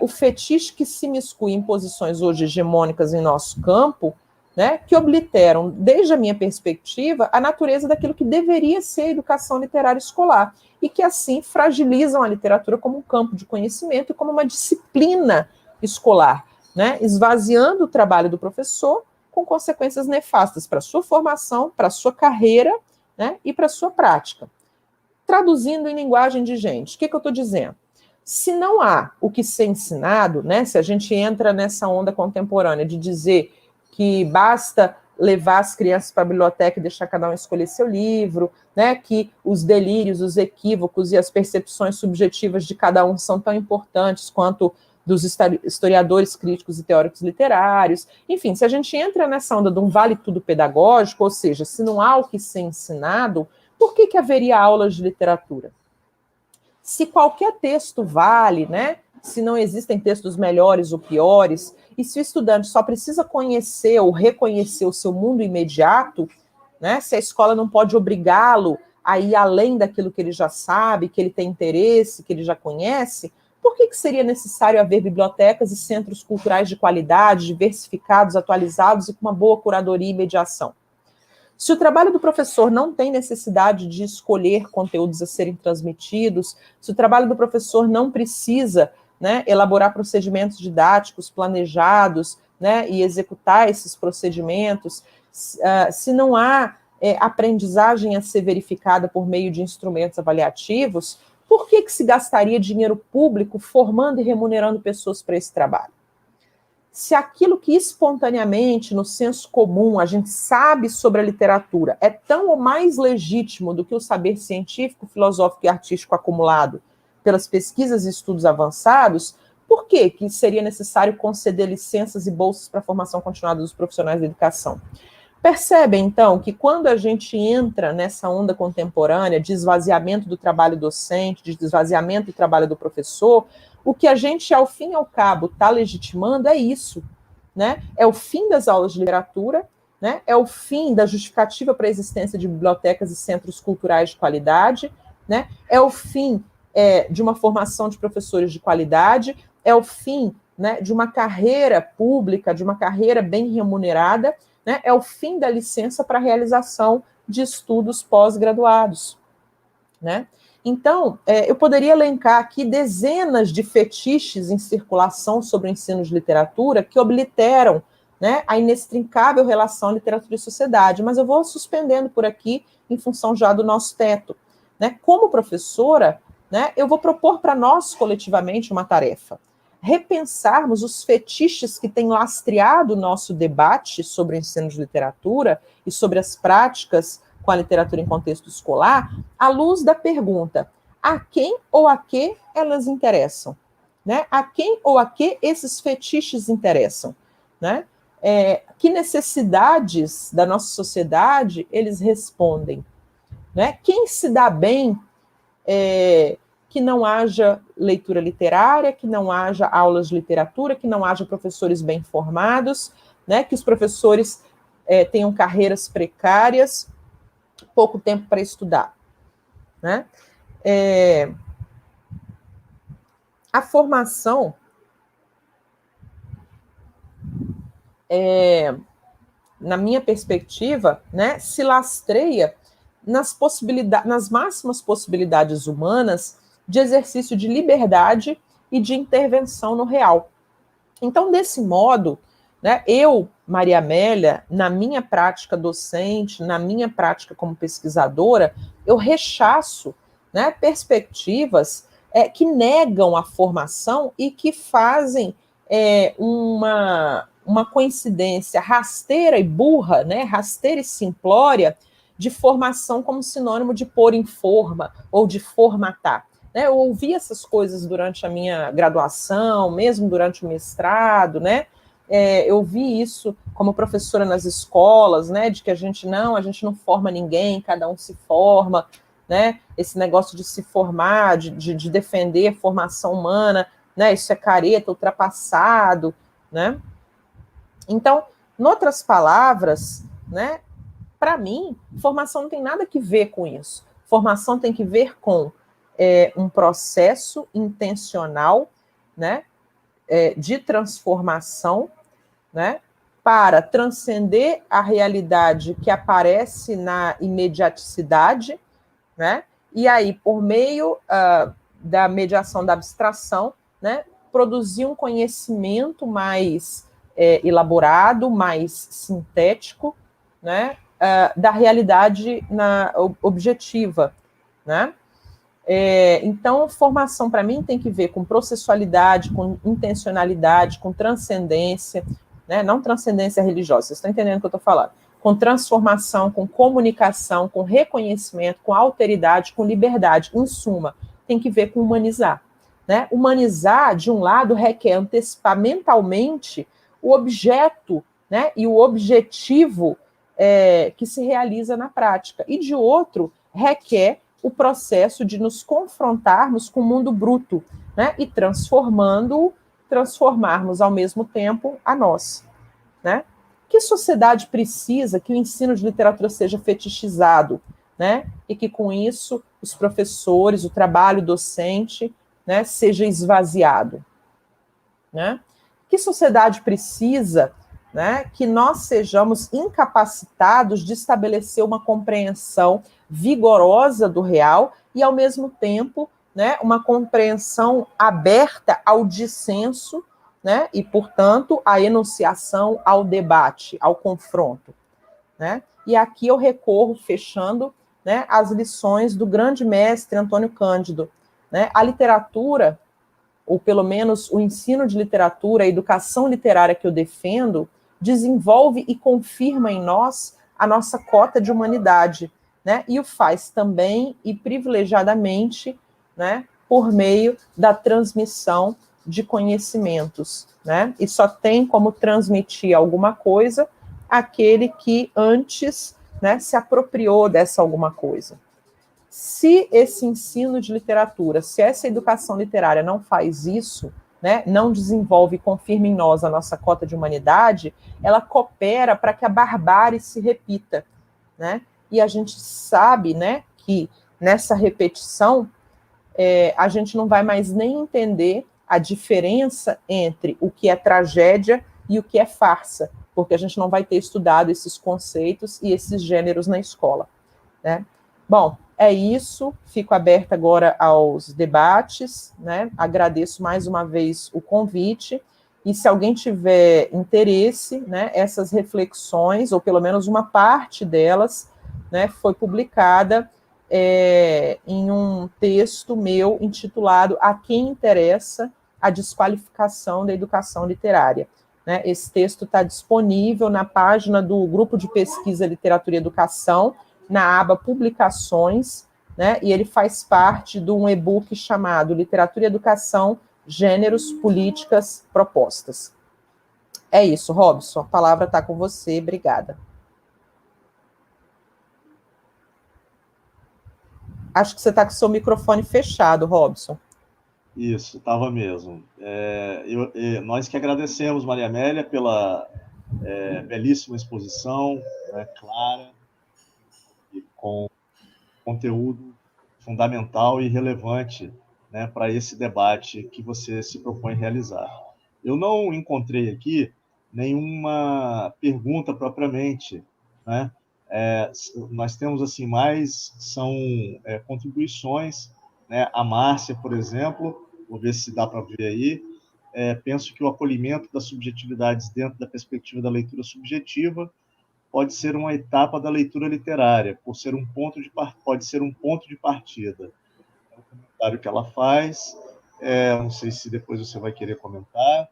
o fetiche que se miscui em posições hoje hegemônicas em nosso campo, né, que obliteram, desde a minha perspectiva, a natureza daquilo que deveria ser a educação literária escolar, e que, assim, fragilizam a literatura como um campo de conhecimento e como uma disciplina escolar, né, esvaziando o trabalho do professor, com consequências nefastas para a sua formação, para a sua carreira, né, e para a sua prática. Traduzindo em linguagem de gente, o que eu estou dizendo? Se não há o que ser ensinado, né, se a gente entra nessa onda contemporânea de dizer que basta levar as crianças para a biblioteca e deixar cada um escolher seu livro, né, que os delírios, os equívocos e as percepções subjetivas de cada um são tão importantes quanto dos historiadores críticos e teóricos literários. Enfim, se a gente entra nessa onda de um vale-tudo pedagógico, ou seja, se não há o que ser ensinado, por que haveria aulas de literatura? Se qualquer texto vale, né? Se não existem textos melhores ou piores, e se o estudante só precisa conhecer ou reconhecer o seu mundo imediato, né? Se a escola não pode obrigá-lo a ir além daquilo que ele já sabe, que ele tem interesse, que ele já conhece, por que seria necessário haver bibliotecas e centros culturais de qualidade, diversificados, atualizados e com uma boa curadoria e mediação? Se o trabalho do professor não tem necessidade de escolher conteúdos a serem transmitidos, se o trabalho do professor não precisa, né, elaborar procedimentos didáticos planejados, né, e executar esses procedimentos, se não há aprendizagem a ser verificada por meio de instrumentos avaliativos, por que se gastaria dinheiro público formando e remunerando pessoas para esse trabalho? Se aquilo que espontaneamente, no senso comum, a gente sabe sobre a literatura é tão ou mais legítimo do que o saber científico, filosófico e artístico acumulado pelas pesquisas e estudos avançados, por que seria necessário conceder licenças e bolsas para a formação continuada dos profissionais da educação? Percebem, então, que quando a gente entra nessa onda contemporânea de esvaziamento do trabalho docente, de esvaziamento do trabalho do professor, o que a gente, ao fim e ao cabo, está legitimando é isso, né? É o fim das aulas de literatura, né? É o fim da justificativa para a existência de bibliotecas e centros culturais de qualidade, né? É o fim de uma formação de professores de qualidade, é o fim, né, de uma carreira pública, de uma carreira bem remunerada, né? É o fim da licença para a realização de estudos pós-graduados, né? Então, eu poderia elencar aqui dezenas de fetiches em circulação sobre o ensino de literatura que obliteram, né, a inextricável relação literatura e sociedade, mas eu vou suspendendo por aqui em função já do nosso teto, né? Como professora, né, eu vou propor para nós coletivamente uma tarefa: repensarmos os fetiches que têm lastreado o nosso debate sobre o ensino de literatura e sobre as práticas com a literatura em contexto escolar, à luz da pergunta: a quem ou a que elas interessam? Né? A quem ou a que esses fetiches interessam? Né? Que necessidades da nossa sociedade eles respondem? Né? Quem se dá bem que não haja leitura literária, que não haja aulas de literatura, que não haja professores bem formados, né? Que os professores tenham carreiras precárias, pouco tempo para estudar, né? A formação na minha perspectiva, né, se lastreia nas máximas possibilidades humanas de exercício de liberdade e de intervenção no real. Então, desse modo, né, eu, Maria Amélia, na minha prática docente, na minha prática como pesquisadora, eu rechaço, né, perspectivas que negam a formação e que fazem uma coincidência rasteira e burra, né, rasteira e simplória, de formação como sinônimo de pôr em forma ou de formatar. Eu ouvi essas coisas durante a minha graduação, mesmo durante o mestrado, né? Eu vi isso como professora nas escolas, né? De que a gente não forma ninguém, cada um se forma, né? Esse negócio de se formar, de defender a formação humana, né? Isso é careta, ultrapassado, né? Então, em outras palavras, né? Para mim, formação não tem nada que ver com isso. Formação tem que ver com um processo intencional, né, de transformação, né, para transcender a realidade que aparece na imediaticidade, né, e aí, por meio da mediação da abstração, né, produzir um conhecimento mais elaborado, mais sintético, né, da realidade objetiva, né? Então, formação, para mim, tem que ver com processualidade, com intencionalidade, com transcendência, né? Não transcendência religiosa, vocês estão entendendo o que eu estou falando? com transformação, com comunicação, com reconhecimento, com alteridade, com liberdade. Em suma, tem que ver com humanizar. Né? Humanizar, de um lado, requer antecipar mentalmente o objeto, né, e o objetivo que se realiza na prática. E, de outro, requer o processo de nos confrontarmos com o mundo bruto, né, e transformarmos ao mesmo tempo a nós. Né? Que sociedade precisa que o ensino de literatura seja fetichizado, né, e que, com isso, os professores, o trabalho docente, né, seja esvaziado? Né? Que sociedade precisa, né, que nós sejamos incapacitados de estabelecer uma compreensão vigorosa do real e, ao mesmo tempo, né, uma compreensão aberta ao dissenso, né, e, portanto, à enunciação, ao debate, ao confronto? Né? E aqui eu recorro, fechando, né, as lições do grande mestre Antônio Cândido. Né? A literatura, ou pelo menos o ensino de literatura, a educação literária que eu defendo, desenvolve e confirma em nós a nossa cota de humanidade, né? E o faz também e privilegiadamente, né, por meio da transmissão de conhecimentos, né? E só tem como transmitir alguma coisa aquele que antes, né, se apropriou dessa alguma coisa. Se esse ensino de literatura, se essa educação literária não faz isso, né, não desenvolve e confirma em nós a nossa cota de humanidade, ela coopera para que a barbárie se repita. Né? E a gente sabe, né, que nessa repetição a gente não vai mais nem entender a diferença entre o que é tragédia e o que é farsa, porque a gente não vai ter estudado esses conceitos e esses gêneros na escola. Né? Bom, é isso. Fico aberta agora aos debates, né? Agradeço mais uma vez o convite. E se alguém tiver interesse, né, essas reflexões, ou pelo menos uma parte delas, né, foi publicada em um texto meu intitulado A Quem Interessa a Desqualificação da Educação Literária. Né? Esse texto está disponível na página do Grupo de Pesquisa Literatura e Educação, na aba Publicações, né? E ele faz parte de um e-book chamado Literatura e Educação, Gêneros, Políticas, Propostas. É isso, Robson, a palavra está com você, obrigada. Acho que você está com o seu microfone fechado, Robson. Isso, estava mesmo. Nós que agradecemos, Maria Amélia, pela belíssima exposição, né, clara, e com conteúdo fundamental e relevante, né, para esse debate que você se propõe realizar. Eu não encontrei aqui nenhuma pergunta propriamente, né? Nós temos assim mais são contribuições, né? A Márcia, por exemplo, vou ver se dá para ver aí. Penso que o acolhimento das subjetividades dentro da perspectiva da leitura subjetiva pode ser uma etapa da leitura literária, pode ser um ponto de partida. É o comentário que ela faz. Não sei se depois você vai querer comentar.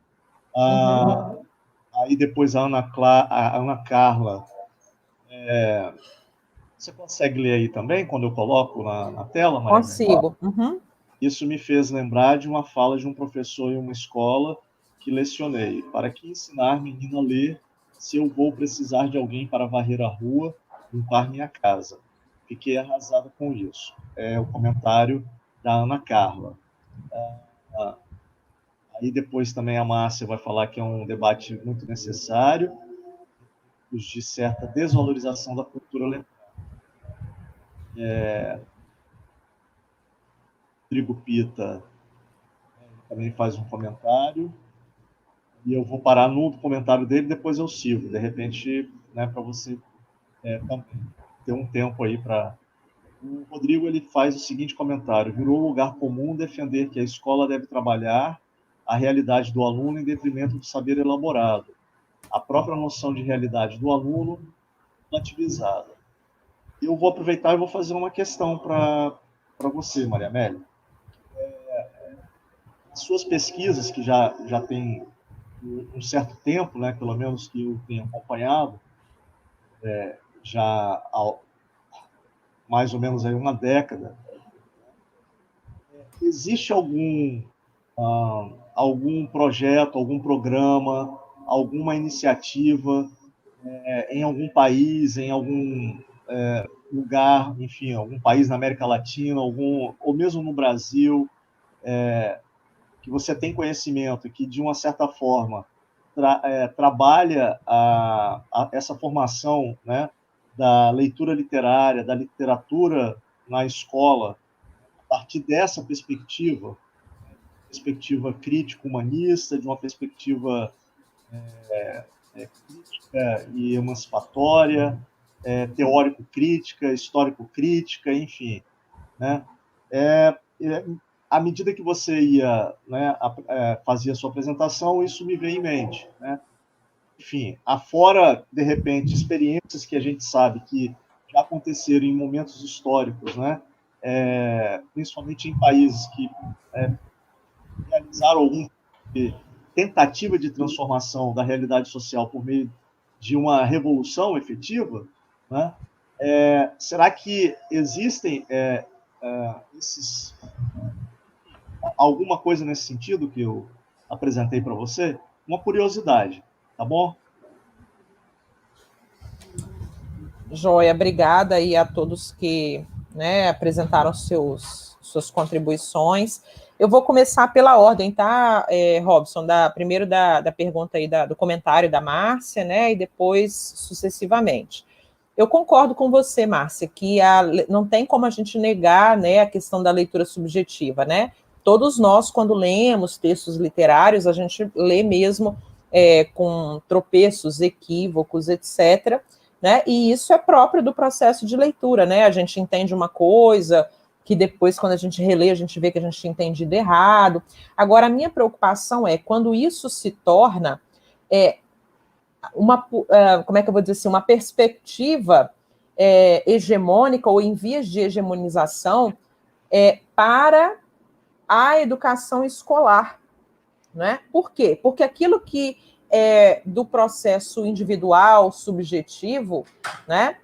Aí depois a Ana Carla. Você consegue ler aí também, quando eu coloco na tela, Maria? Consigo. Uhum. Isso me fez lembrar de uma fala de um professor em uma escola que lecionei. Para que ensinar menino a ler se eu vou precisar de alguém para varrer a rua, limpar minha casa? Fiquei arrasada com isso. É o comentário da Ana Carla. Aí depois também a Márcia vai falar que é um debate muito necessário, de certa desvalorização da cultura alemã. Rodrigo Pita também faz um comentário, e eu vou parar no comentário dele, depois eu sigo, de repente, né, para você também ter um tempo aí para... O Rodrigo ele faz o seguinte comentário: virou lugar comum defender que a escola deve trabalhar a realidade do aluno em detrimento do saber elaborado, a própria noção de realidade do aluno relativizada. Eu vou aproveitar e vou fazer uma questão para você, Maria Amélia. As suas pesquisas, que já tem um certo tempo, né, pelo menos que eu tenho acompanhado, já há mais ou menos aí uma década. Existe algum projeto, algum programa, alguma iniciativa em algum país, em algum lugar, enfim, algum país na América Latina, ou mesmo no Brasil, que você tem conhecimento, que de uma certa forma trabalha essa formação, né, da leitura literária, da literatura na escola, a partir dessa perspectiva crítico-humanista, de uma perspectiva crítica e emancipatória, teórico-crítica, histórico-crítica, enfim, né? À medida que você ia, né, fazia a sua apresentação, isso me veio em mente, né? Enfim, afora, de repente, experiências que a gente sabe que já aconteceram em momentos históricos, né? Principalmente em países que realizaram alguma tentativa de transformação da realidade social por meio de uma revolução efetiva, né? Será que existem alguma coisa nesse sentido que eu apresentei para você? Uma curiosidade, tá bom? Joia, obrigada aí a todos que, né, apresentaram suas contribuições. Eu vou começar pela ordem, tá, Robson? Primeiro da pergunta aí, do comentário da Márcia, né, e depois sucessivamente. Eu concordo com você, Márcia, que não tem como a gente negar, né, a questão da leitura subjetiva, né? Todos nós, quando lemos textos literários, a gente lê mesmo com tropeços, equívocos, etc., né? E isso é próprio do processo de leitura, né? A gente entende uma coisa que depois, quando a gente relê, a gente vê que a gente tinha entendido errado. Agora, a minha preocupação é quando isso se torna como é que eu vou dizer assim, uma perspectiva hegemônica ou em vias de hegemonização para a educação escolar, né? Por quê? Porque aquilo que é do processo individual, subjetivo, né?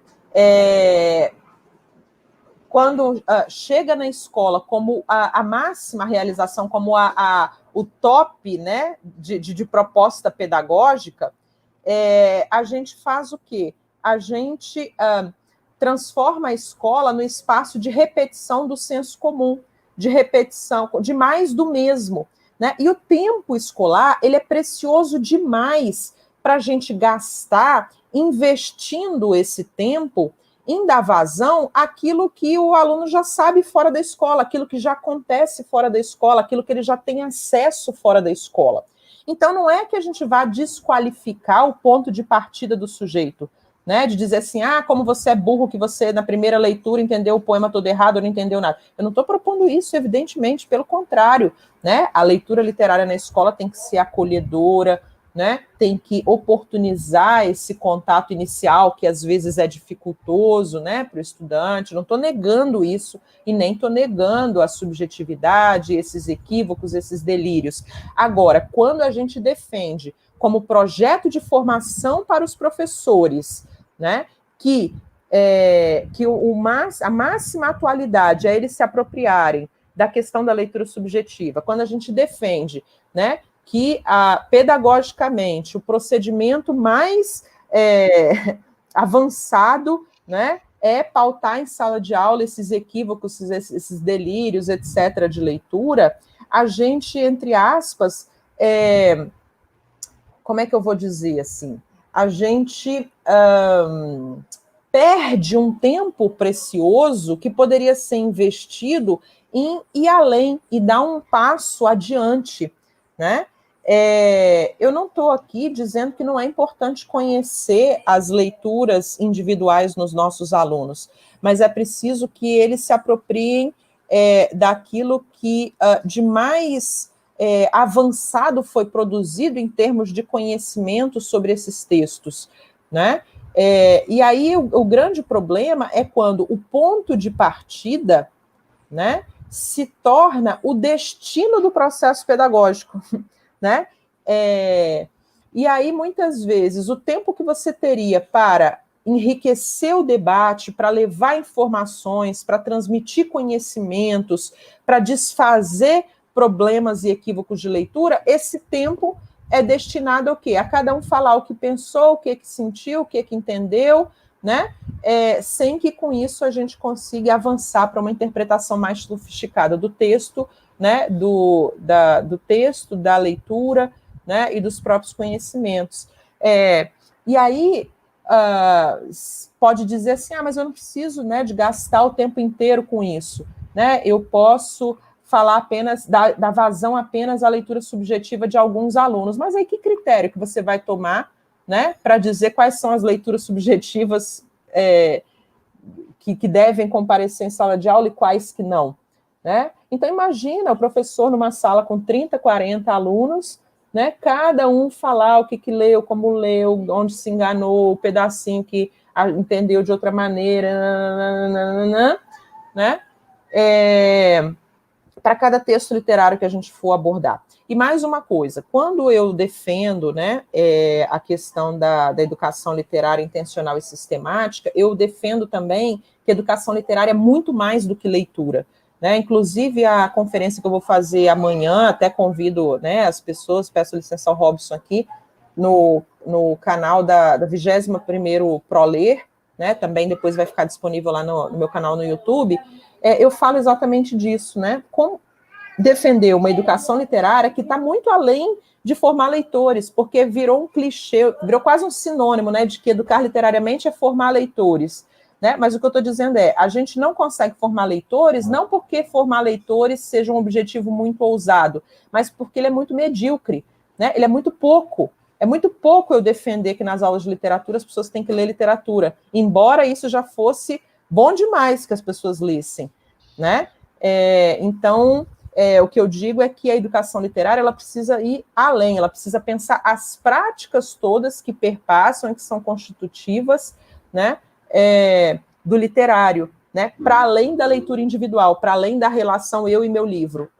Quando chega na escola como a máxima realização, como o top, né, de proposta pedagógica, a gente faz o quê? A gente transforma a escola no espaço de repetição do senso comum, de repetição, de mais do mesmo, né? E o tempo escolar, ele é precioso demais para a gente gastar investindo esse tempo em dar vazão àquilo que o aluno já sabe fora da escola, aquilo que já acontece fora da escola, aquilo que ele já tem acesso fora da escola. Então, não é que a gente vá desqualificar o ponto de partida do sujeito, né? De dizer assim, como você é burro, que você, na primeira leitura, entendeu o poema todo errado, não entendeu nada. Eu não estou propondo isso, evidentemente, pelo contrário, né? A leitura literária na escola tem que ser acolhedora, né? Tem que oportunizar esse contato inicial, que às vezes é dificultoso, né, para o estudante. Não estou negando isso e nem estou negando a subjetividade, esses equívocos, esses delírios. Agora, quando a gente defende como projeto de formação para os professores, né, que a máxima atualidade é eles se apropriarem da questão da leitura subjetiva, quando a gente defende, né, que pedagogicamente o procedimento mais avançado, né, é pautar em sala de aula esses equívocos, esses delírios, etc., de leitura, a gente, entre aspas, como é que eu vou dizer assim? A gente perde um tempo precioso que poderia ser investido em ir além e dar um passo adiante, né? Eu não estou aqui dizendo que não é importante conhecer as leituras individuais nos nossos alunos, mas é preciso que eles se apropriem daquilo que de mais avançado foi produzido em termos de conhecimento sobre esses textos, né? E aí o grande problema é quando o ponto de partida, né, se torna o destino do processo pedagógico, né? E aí, muitas vezes, o tempo que você teria para enriquecer o debate, para levar informações, para transmitir conhecimentos, para desfazer problemas e equívocos de leitura, esse tempo é destinado ao quê? A cada um falar o que pensou, o que sentiu, o que entendeu, né? Sem que com isso a gente consiga avançar para uma interpretação mais sofisticada do texto, né? Do texto, da leitura, né? E dos próprios conhecimentos. E aí pode dizer assim, mas eu não preciso, né, de gastar o tempo inteiro com isso, né? Eu posso falar apenas, dar vazão apenas à leitura subjetiva de alguns alunos. Mas aí que critério que você vai tomar, né, para dizer quais são as leituras subjetivas que devem comparecer em sala de aula e quais que não, né? Então, imagina o professor numa sala com 30, 40 alunos, né, cada um falar o que leu, como leu, onde se enganou, o pedacinho que entendeu de outra maneira, né? Para cada texto literário que a gente for abordar. E mais uma coisa, quando eu defendo, né, a questão da educação literária intencional e sistemática, eu defendo também que educação literária é muito mais do que leitura, né? Inclusive, a conferência que eu vou fazer amanhã, até convido, né, as pessoas, peço licença ao Robson aqui, no canal da 21º ProLer, né, também depois vai ficar disponível lá no meu canal no YouTube, eu falo exatamente disso, né? Como defender uma educação literária que está muito além de formar leitores, porque virou um clichê, virou quase um sinônimo, né, de que educar literariamente é formar leitores, né? Mas o que eu estou dizendo a gente não consegue formar leitores, não porque formar leitores seja um objetivo muito ousado, mas porque ele é muito medíocre, né? Ele é muito pouco. É muito pouco eu defender que nas aulas de literatura as pessoas têm que ler literatura, embora isso já fosse bom demais que as pessoas lessem, né? Então, o que eu digo é que a educação literária ela precisa ir além, ela precisa pensar as práticas todas que perpassam e que são constitutivas, né, do literário, né, para além da leitura individual, para além da relação eu e meu livro,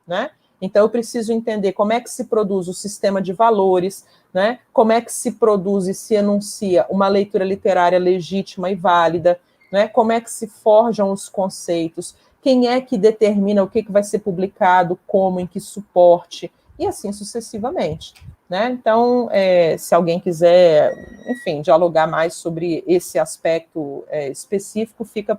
né? Então, eu preciso entender como é que se produz o sistema de valores, né? Como é que se produz e se enuncia uma leitura literária legítima e válida, né? Como é que se forjam os conceitos, quem é que determina o que vai ser publicado, como, em que suporte, e assim sucessivamente, né? Então, se alguém quiser, enfim, dialogar mais sobre esse aspecto específico, fica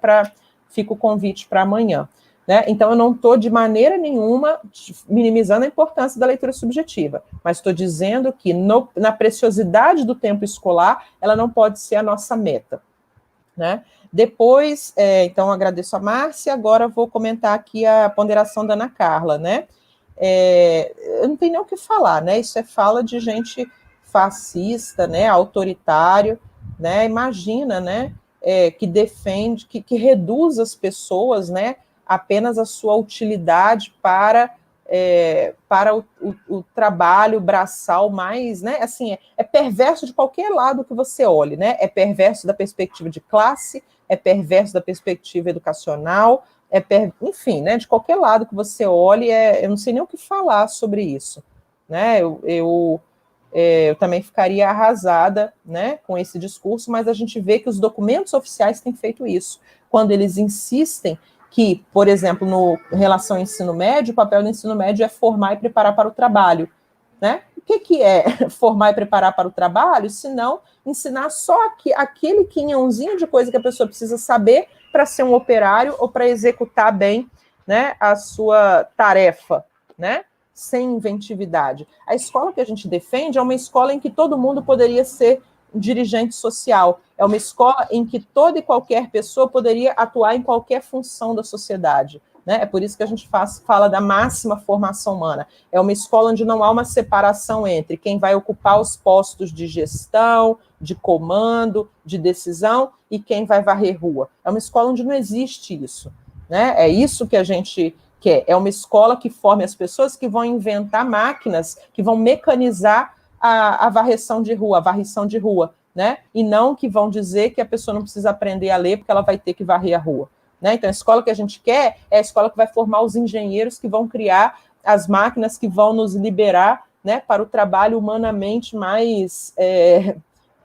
o convite para amanhã. Né? Então, eu não estou de maneira nenhuma minimizando a importância da leitura subjetiva, mas estou dizendo que na preciosidade do tempo escolar, ela não pode ser a nossa meta, né? Depois, então, agradeço a Márcia, agora vou comentar aqui a ponderação da Ana Carla, né? Eu não tenho nem o que falar, né? Isso é fala de gente fascista, né? Autoritário, né? Imagina, né? Que defende, que reduz as pessoas, né? Apenas a sua utilidade para o trabalho braçal mais, né? Assim, é perverso de qualquer lado que você olhe, né? É perverso da perspectiva de classe, é perverso da perspectiva educacional, enfim, né? De qualquer lado que você olhe, eu não sei nem o que falar sobre isso, né? Eu também ficaria arrasada, né, com esse discurso, mas a gente vê que os documentos oficiais têm feito isso, quando eles insistem que, por exemplo, em relação ao ensino médio, o papel do ensino médio é formar e preparar para o trabalho, né? O que é formar e preparar para o trabalho, se não ensinar só aquele quinhãozinho de coisa que a pessoa precisa saber para ser um operário ou para executar bem, né, a sua tarefa, né? Sem inventividade. A escola que a gente defende é uma escola em que todo mundo poderia ser dirigente social. É uma escola em que toda e qualquer pessoa poderia atuar em qualquer função da sociedade, né? É por isso que a gente fala da máxima formação humana. É uma escola onde não há uma separação entre quem vai ocupar os postos de gestão, de comando, de decisão, e quem vai varrer rua. É uma escola onde não existe isso, né? É isso que a gente quer. É uma escola que forme as pessoas que vão inventar máquinas, que vão mecanizar a varrição de rua, né? E não que vão dizer que a pessoa não precisa aprender a ler porque ela vai ter que varrer a rua, né? Então, a escola que a gente quer é a escola que vai formar os engenheiros que vão criar as máquinas que vão nos liberar, né, para o trabalho humanamente mais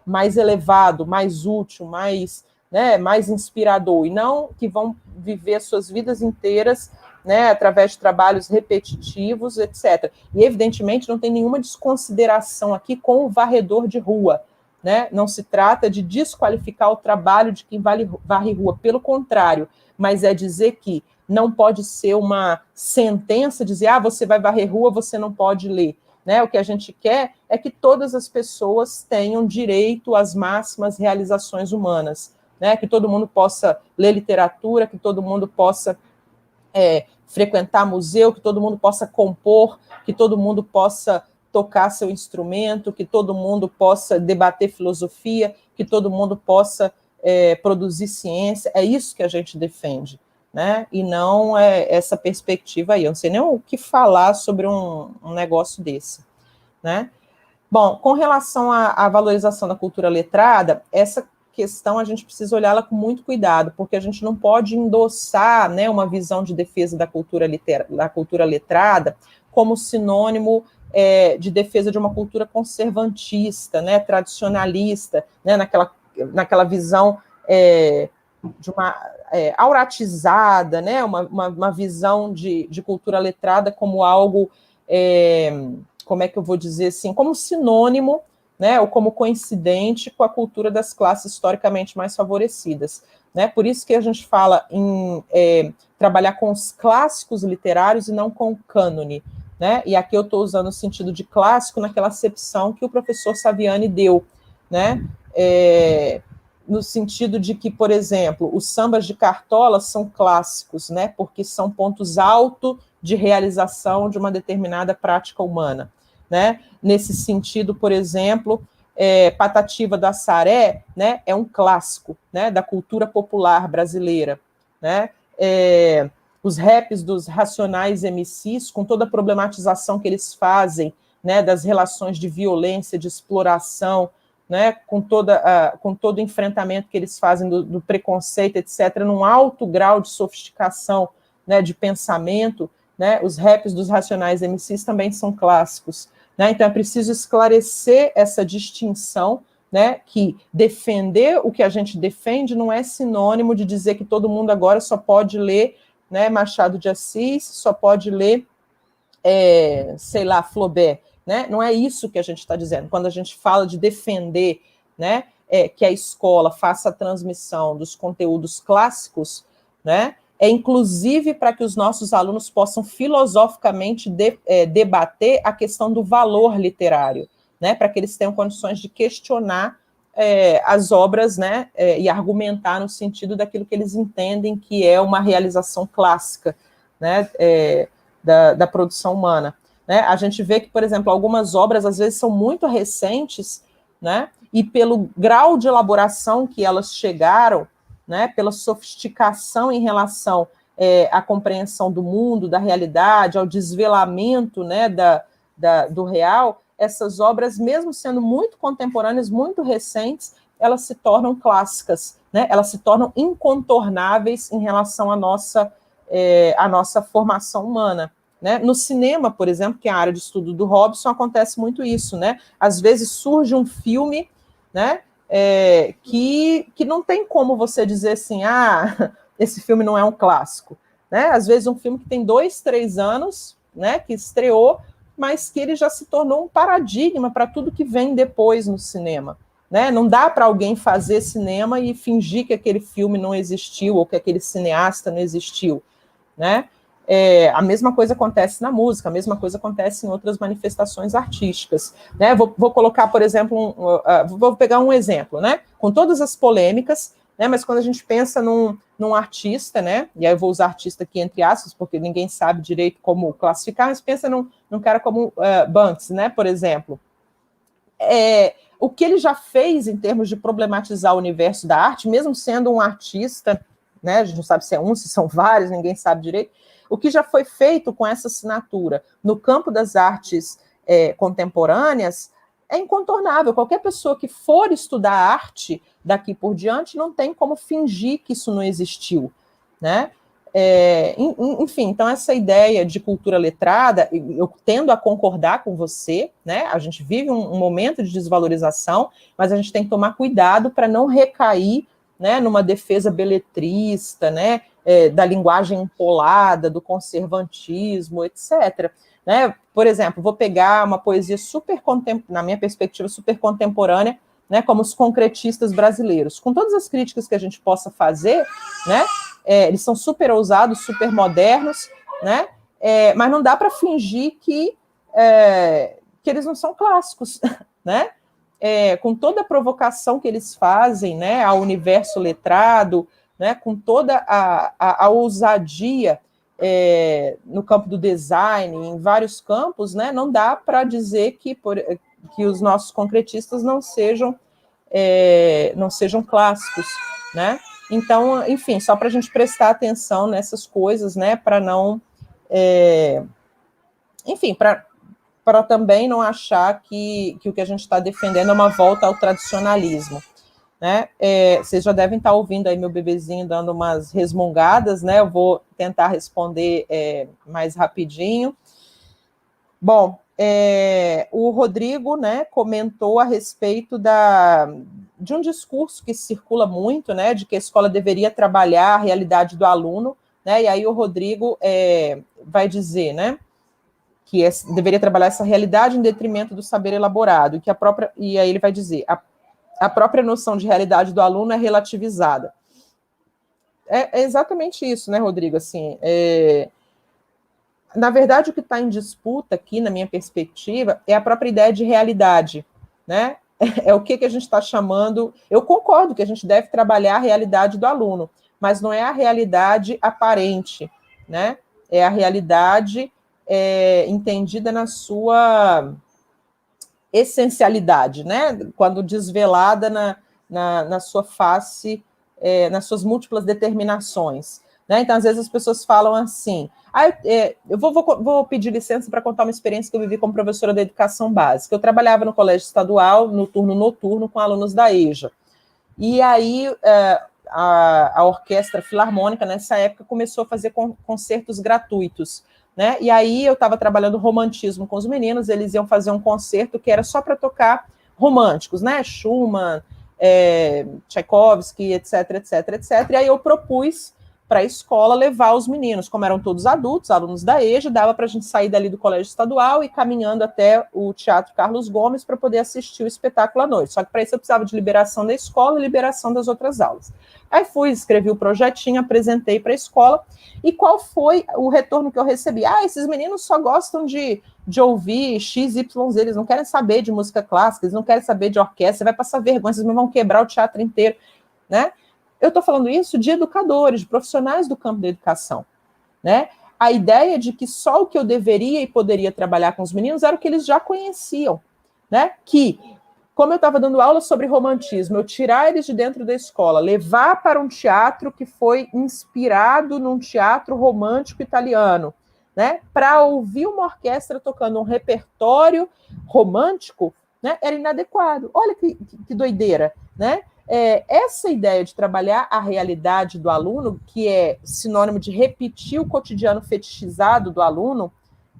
mais elevado, mais útil, mais, né, mais inspirador, e não que vão viver suas vidas inteiras, né, através de trabalhos repetitivos, etc. E, evidentemente, não tem nenhuma desconsideração aqui com o varredor de rua, né? Não se trata de desqualificar o trabalho de quem varre rua, pelo contrário, mas é dizer que não pode ser uma sentença, dizer, você vai varrer rua, você não pode ler. Né? O que a gente quer é que todas as pessoas tenham direito às máximas realizações humanas, né? Que todo mundo possa ler literatura, que todo mundo possa frequentar museu, que todo mundo possa compor, que todo mundo possa tocar seu instrumento, que todo mundo possa debater filosofia, que todo mundo possa produzir ciência. É isso que a gente defende, né? E não essa perspectiva aí. Eu não sei nem o que falar sobre um negócio desse, né? Bom, com relação à valorização da cultura letrada, essa questão a gente precisa olhá-la com muito cuidado, porque a gente não pode endossar, né, uma visão de defesa da cultura letrada como sinônimo de defesa de uma cultura conservantista, né, tradicionalista, né, naquela visão de uma auratizada, né, uma visão de cultura letrada como algo, como é que eu vou dizer assim, como sinônimo, né, ou como coincidente com a cultura das classes historicamente mais favorecidas. Né? Por isso que a gente fala em trabalhar com os clássicos literários e não com o cânone. Né? E aqui eu estou usando o sentido de clássico naquela acepção que o professor Saviani deu, né? No sentido de que, por exemplo, os sambas de Cartola são clássicos, né? Porque são pontos altos de realização de uma determinada prática humana. Né? Nesse sentido, por exemplo, Patativa do Assaré, né, é um clássico, né, da cultura popular brasileira. Né? Os raps dos Racionais MCs, com toda a problematização que eles fazem, né, das relações de violência, de exploração, né, com todo o enfrentamento que eles fazem do preconceito, etc., num alto grau de sofisticação, né, de pensamento, né, os raps dos Racionais MCs também são clássicos. Né? Então, é preciso esclarecer essa distinção, né, que defender o que a gente defende não é sinônimo de dizer que todo mundo agora só pode ler, né, Machado de Assis, só pode ler, sei lá, Flaubert. Né? Não é isso que a gente está dizendo. Quando a gente fala de defender, né, que a escola faça a transmissão dos conteúdos clássicos, né, inclusive para que os nossos alunos possam filosoficamente debater a questão do valor literário, né, para que eles tenham condições de questionar as obras, né, e argumentar no sentido daquilo que eles entendem que é uma realização clássica, né, da produção humana. Né? A gente vê que, por exemplo, algumas obras às vezes são muito recentes, né, e pelo grau de elaboração que elas chegaram, né, pela sofisticação em relação à compreensão do mundo, da realidade, ao desvelamento, né, do real, essas obras, mesmo sendo muito contemporâneas, muito recentes, elas se tornam clássicas, né, elas se tornam incontornáveis em relação à nossa formação humana. Né? No cinema, por exemplo, que é a área de estudo do Robson, acontece muito isso. Né? Às vezes surge um filme, né, que não tem como você dizer assim, esse filme não é um clássico. Né? Às vezes um filme que tem 2, 3 anos, né, que estreou, mas que ele já se tornou um paradigma para tudo que vem depois no cinema. Né? Não dá para alguém fazer cinema e fingir que aquele filme não existiu ou que aquele cineasta não existiu. Né? A mesma coisa acontece na música, a mesma coisa acontece em outras manifestações artísticas. Né? Vou colocar, por exemplo, vou pegar um exemplo, né? Com todas as polêmicas, né? Mas quando a gente pensa num artista, né? E aí eu vou usar artista aqui entre aspas, porque ninguém sabe direito como classificar, mas pensa num cara como Banksy, né? Por exemplo. O que ele já fez em termos de problematizar o universo da arte, mesmo sendo um artista, né? A gente não sabe se é um, se são vários, ninguém sabe direito. O que já foi feito com essa assinatura no campo das artes contemporâneas é incontornável. Qualquer pessoa que for estudar arte daqui por diante não tem como fingir que isso não existiu. Né? Enfim, então essa ideia de cultura letrada, eu tendo a concordar com você, né? A gente vive um momento de desvalorização, mas a gente tem que tomar cuidado para não recair, né, numa defesa beletrista, né, da linguagem empolada, do conservantismo, etc. Né? Por exemplo, vou pegar uma poesia na minha perspectiva, super contemporânea, né, como os concretistas brasileiros. Com todas as críticas que a gente possa fazer, né, eles são super ousados, super modernos, né, mas não dá para fingir que eles não são clássicos, né? Com toda a provocação que eles fazem, né, ao universo letrado, né, com toda a ousadia no campo do design, em vários campos, né, não dá para dizer que os nossos concretistas não sejam clássicos, né? Então, enfim, só para a gente prestar atenção nessas coisas, né, para não, enfim, para também não achar que o que a gente está defendendo é uma volta ao tradicionalismo, né? Vocês já devem estar ouvindo aí meu bebezinho dando umas resmungadas, né? Eu vou tentar responder mais rapidinho. Bom, o Rodrigo, né, comentou a respeito de um discurso que circula muito, né, de que a escola deveria trabalhar a realidade do aluno, né, e aí o Rodrigo vai dizer, né, que deveria trabalhar essa realidade em detrimento do saber elaborado, e aí ele vai dizer, a própria noção de realidade do aluno é relativizada. É exatamente isso, né, Rodrigo, assim, na verdade, o que está em disputa aqui, na minha perspectiva, é a própria ideia de realidade, né? É o que a gente está chamando... Eu concordo que a gente deve trabalhar a realidade do aluno, mas não é a realidade aparente, né? É a realidade entendida na sua essencialidade, né? Quando desvelada na sua face, nas suas múltiplas determinações. Né? Então, às vezes, as pessoas falam assim... eu vou pedir licença para contar uma experiência que eu vivi como professora da educação básica. Eu trabalhava no colégio estadual, no turno noturno, com alunos da EJA. E aí, a orquestra filarmônica, nessa época, começou a fazer concertos gratuitos. Né? E aí, eu estava trabalhando romantismo com os meninos, eles iam fazer um concerto que era só para tocar românticos, né? Schumann, Tchaikovsky, etc, etc, etc. E aí eu propus para a escola levar os meninos, como eram todos adultos, alunos da EJA, dava para a gente sair dali do colégio estadual e ir caminhando até o Teatro Carlos Gomes para poder assistir o espetáculo à noite. Só que para isso eu precisava de liberação da escola e liberação das outras aulas. Aí escrevi o projetinho, apresentei para a escola, e qual foi o retorno que eu recebi? Esses meninos só gostam de ouvir XYZ, eles não querem saber de música clássica, eles não querem saber de orquestra, você vai passar vergonha, vocês vão quebrar o teatro inteiro, né? Eu estou falando isso de educadores, de profissionais do campo da educação, né? A ideia de que só o que eu deveria e poderia trabalhar com os meninos era o que eles já conheciam, né? Que, como eu estava dando aula sobre romantismo, eu tirar eles de dentro da escola, levar para um teatro que foi inspirado num teatro romântico italiano, né? Para ouvir uma orquestra tocando um repertório romântico, né? Era inadequado. Olha que doideira, né? Essa ideia de trabalhar a realidade do aluno, que é sinônimo de repetir o cotidiano fetichizado do aluno,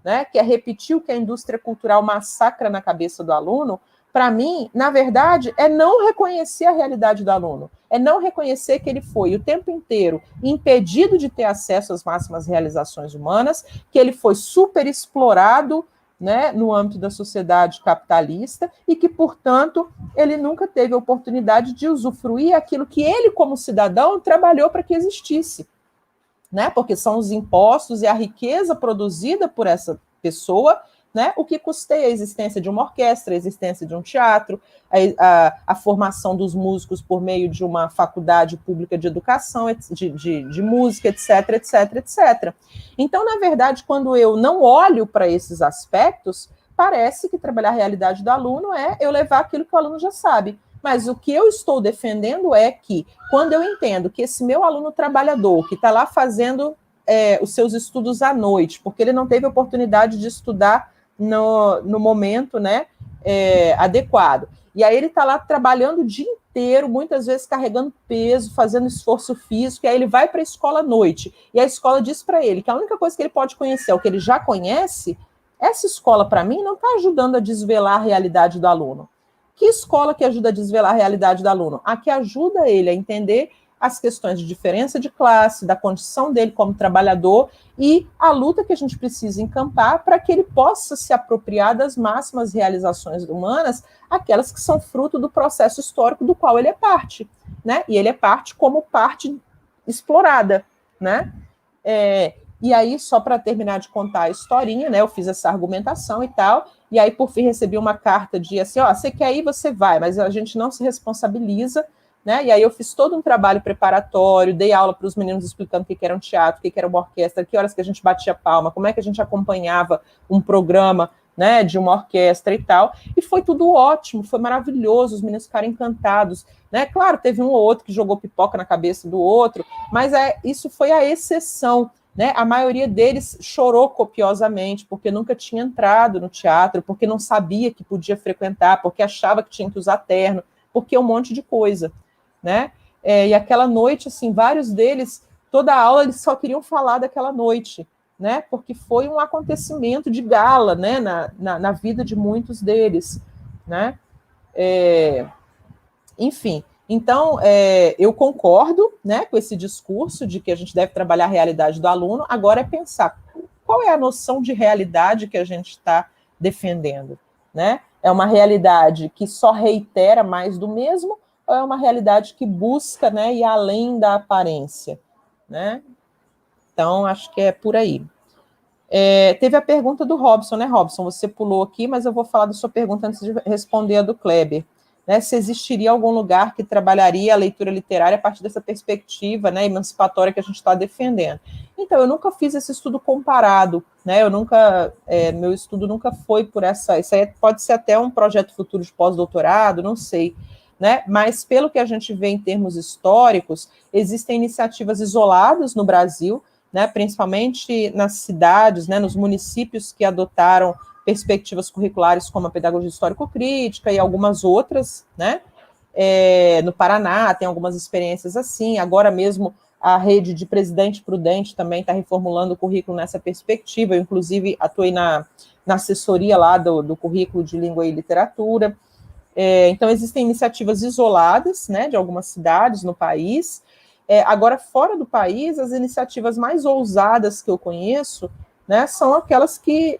né, que é repetir o que a indústria cultural massacra na cabeça do aluno, para mim, na verdade, é não reconhecer a realidade do aluno, é não reconhecer que ele foi o tempo inteiro impedido de ter acesso às máximas realizações humanas, que ele foi super explorado, né, no âmbito da sociedade capitalista, e que, portanto, ele nunca teve a oportunidade de usufruir aquilo que ele, como cidadão, trabalhou para que existisse, né, porque são os impostos e a riqueza produzida por essa pessoa, né, o que custeia a existência de uma orquestra, a existência de um teatro, a formação dos músicos por meio de uma faculdade pública de educação, de música, etc, etc, etc. Então, na verdade, quando eu não olho para esses aspectos, parece que trabalhar a realidade do aluno é eu levar aquilo que o aluno já sabe. Mas o que eu estou defendendo é que, quando eu entendo que esse meu aluno trabalhador, que está lá fazendo os seus estudos à noite, porque ele não teve oportunidade de estudar no momento, né, adequado, E aí ele está lá trabalhando o dia inteiro, muitas vezes carregando peso, fazendo esforço físico, e aí ele vai para a escola à noite. E a escola diz para ele que a única coisa que ele pode conhecer é o que ele já conhece. Essa escola, para mim, não está ajudando a desvelar a realidade do aluno. Que escola que ajuda a desvelar a realidade do aluno? A que ajuda ele a entender as questões de diferença de classe, da condição dele como trabalhador e a luta que a gente precisa encampar para que ele possa se apropriar das máximas realizações humanas, aquelas que são fruto do processo histórico do qual ele é parte, né? E ele é parte como parte explorada, né? E aí, só para terminar de contar a historinha, né? Eu fiz essa argumentação e tal, e aí, por fim, recebi uma carta de assim, ó, você quer ir, você vai, mas a gente não se responsabiliza, né? E aí eu fiz todo um trabalho preparatório, dei aula para os meninos explicando o que era um teatro, o que era uma orquestra, que horas que a gente batia palma, como é que a gente acompanhava um programa, né, de uma orquestra e tal, e foi tudo ótimo, foi maravilhoso, os meninos ficaram encantados, né? Claro, teve um ou outro que jogou pipoca na cabeça do outro, mas isso foi a exceção, né? A maioria deles chorou copiosamente, porque nunca tinha entrado no teatro, porque não sabia que podia frequentar, porque achava que tinha que usar terno, porque um monte de coisa, né? E aquela noite, assim, vários deles, toda a aula, eles só queriam falar daquela noite, né? Porque foi um acontecimento de gala, né? Na vida de muitos deles, né? Enfim, então, eu concordo, né, com esse discurso de que a gente deve trabalhar a realidade do aluno, agora é pensar qual é a noção de realidade que a gente está defendendo, né? É uma realidade que só reitera mais do mesmo, ou é uma realidade que busca, né, ir além da aparência, né? Então, acho que é por aí. Teve a pergunta do Robson, né, Robson? Você pulou aqui, mas eu vou falar da sua pergunta antes de responder a do Kleber. Né, se existiria algum lugar que trabalharia a leitura literária a partir dessa perspectiva, né, emancipatória que a gente está defendendo. Então, eu nunca fiz esse estudo comparado, né, meu estudo nunca foi por essa, isso aí pode ser até um projeto futuro de pós-doutorado, não sei, né, mas pelo que a gente vê em termos históricos, existem iniciativas isoladas no Brasil, né, principalmente nas cidades, né, nos municípios que adotaram perspectivas curriculares como a pedagogia histórico-crítica e algumas outras, né? No Paraná tem algumas experiências assim, agora mesmo a rede de Presidente Prudente também está reformulando o currículo nessa perspectiva, eu inclusive atuei na assessoria lá do currículo de língua e literatura. Então existem iniciativas isoladas, né, de algumas cidades no país. Agora, fora do país, as iniciativas mais ousadas que eu conheço, né, são aquelas que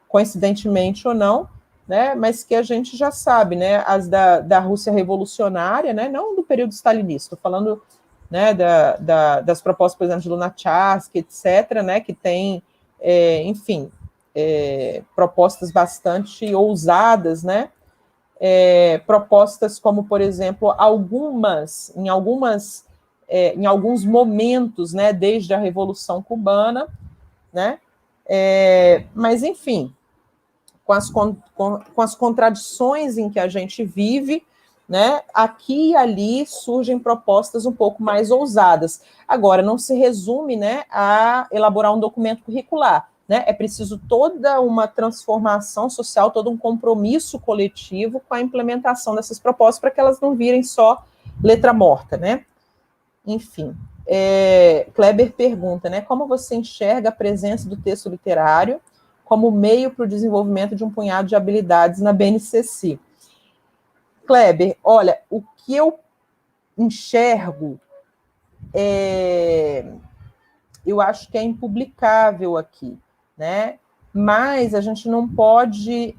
coincidentemente ou não, né, mas que a gente já sabe, né, as da Rússia revolucionária, né, não do período stalinista, estou falando, né, das propostas, por exemplo, de Lunacharsky, etc., né, que tem, enfim, propostas bastante ousadas, né, propostas como, por exemplo, em alguns momentos, né, desde a Revolução Cubana, né, mas, enfim, com as contradições em que a gente vive, né, aqui e ali surgem propostas um pouco mais ousadas. Agora, não se resume, né, a elaborar um documento curricular, né, é preciso toda uma transformação social, todo um compromisso coletivo com a implementação dessas propostas para que elas não virem só letra morta, né? Enfim, Kleber pergunta, né, como você enxerga a presença do texto literário como meio para o desenvolvimento de um punhado de habilidades na BNCC? Kleber, olha, o que eu enxergo eu acho que é impublicável aqui, né? Mas a gente não pode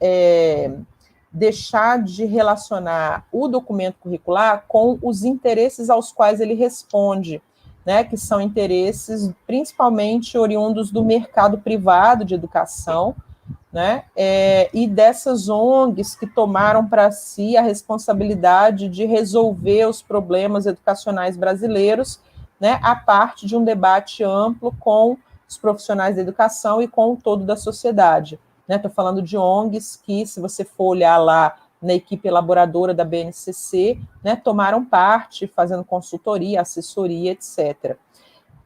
deixar de relacionar o documento curricular com os interesses aos quais ele responde, né? Que são interesses principalmente oriundos do mercado privado de educação, né? E dessas ONGs que tomaram para si a responsabilidade de resolver os problemas educacionais brasileiros, né, a parte de um debate amplo com os profissionais da educação e com o todo da sociedade. Estou falando de ONGs que, se você for olhar lá na equipe elaboradora da BNCC, né, tomaram parte, fazendo consultoria, assessoria, etc.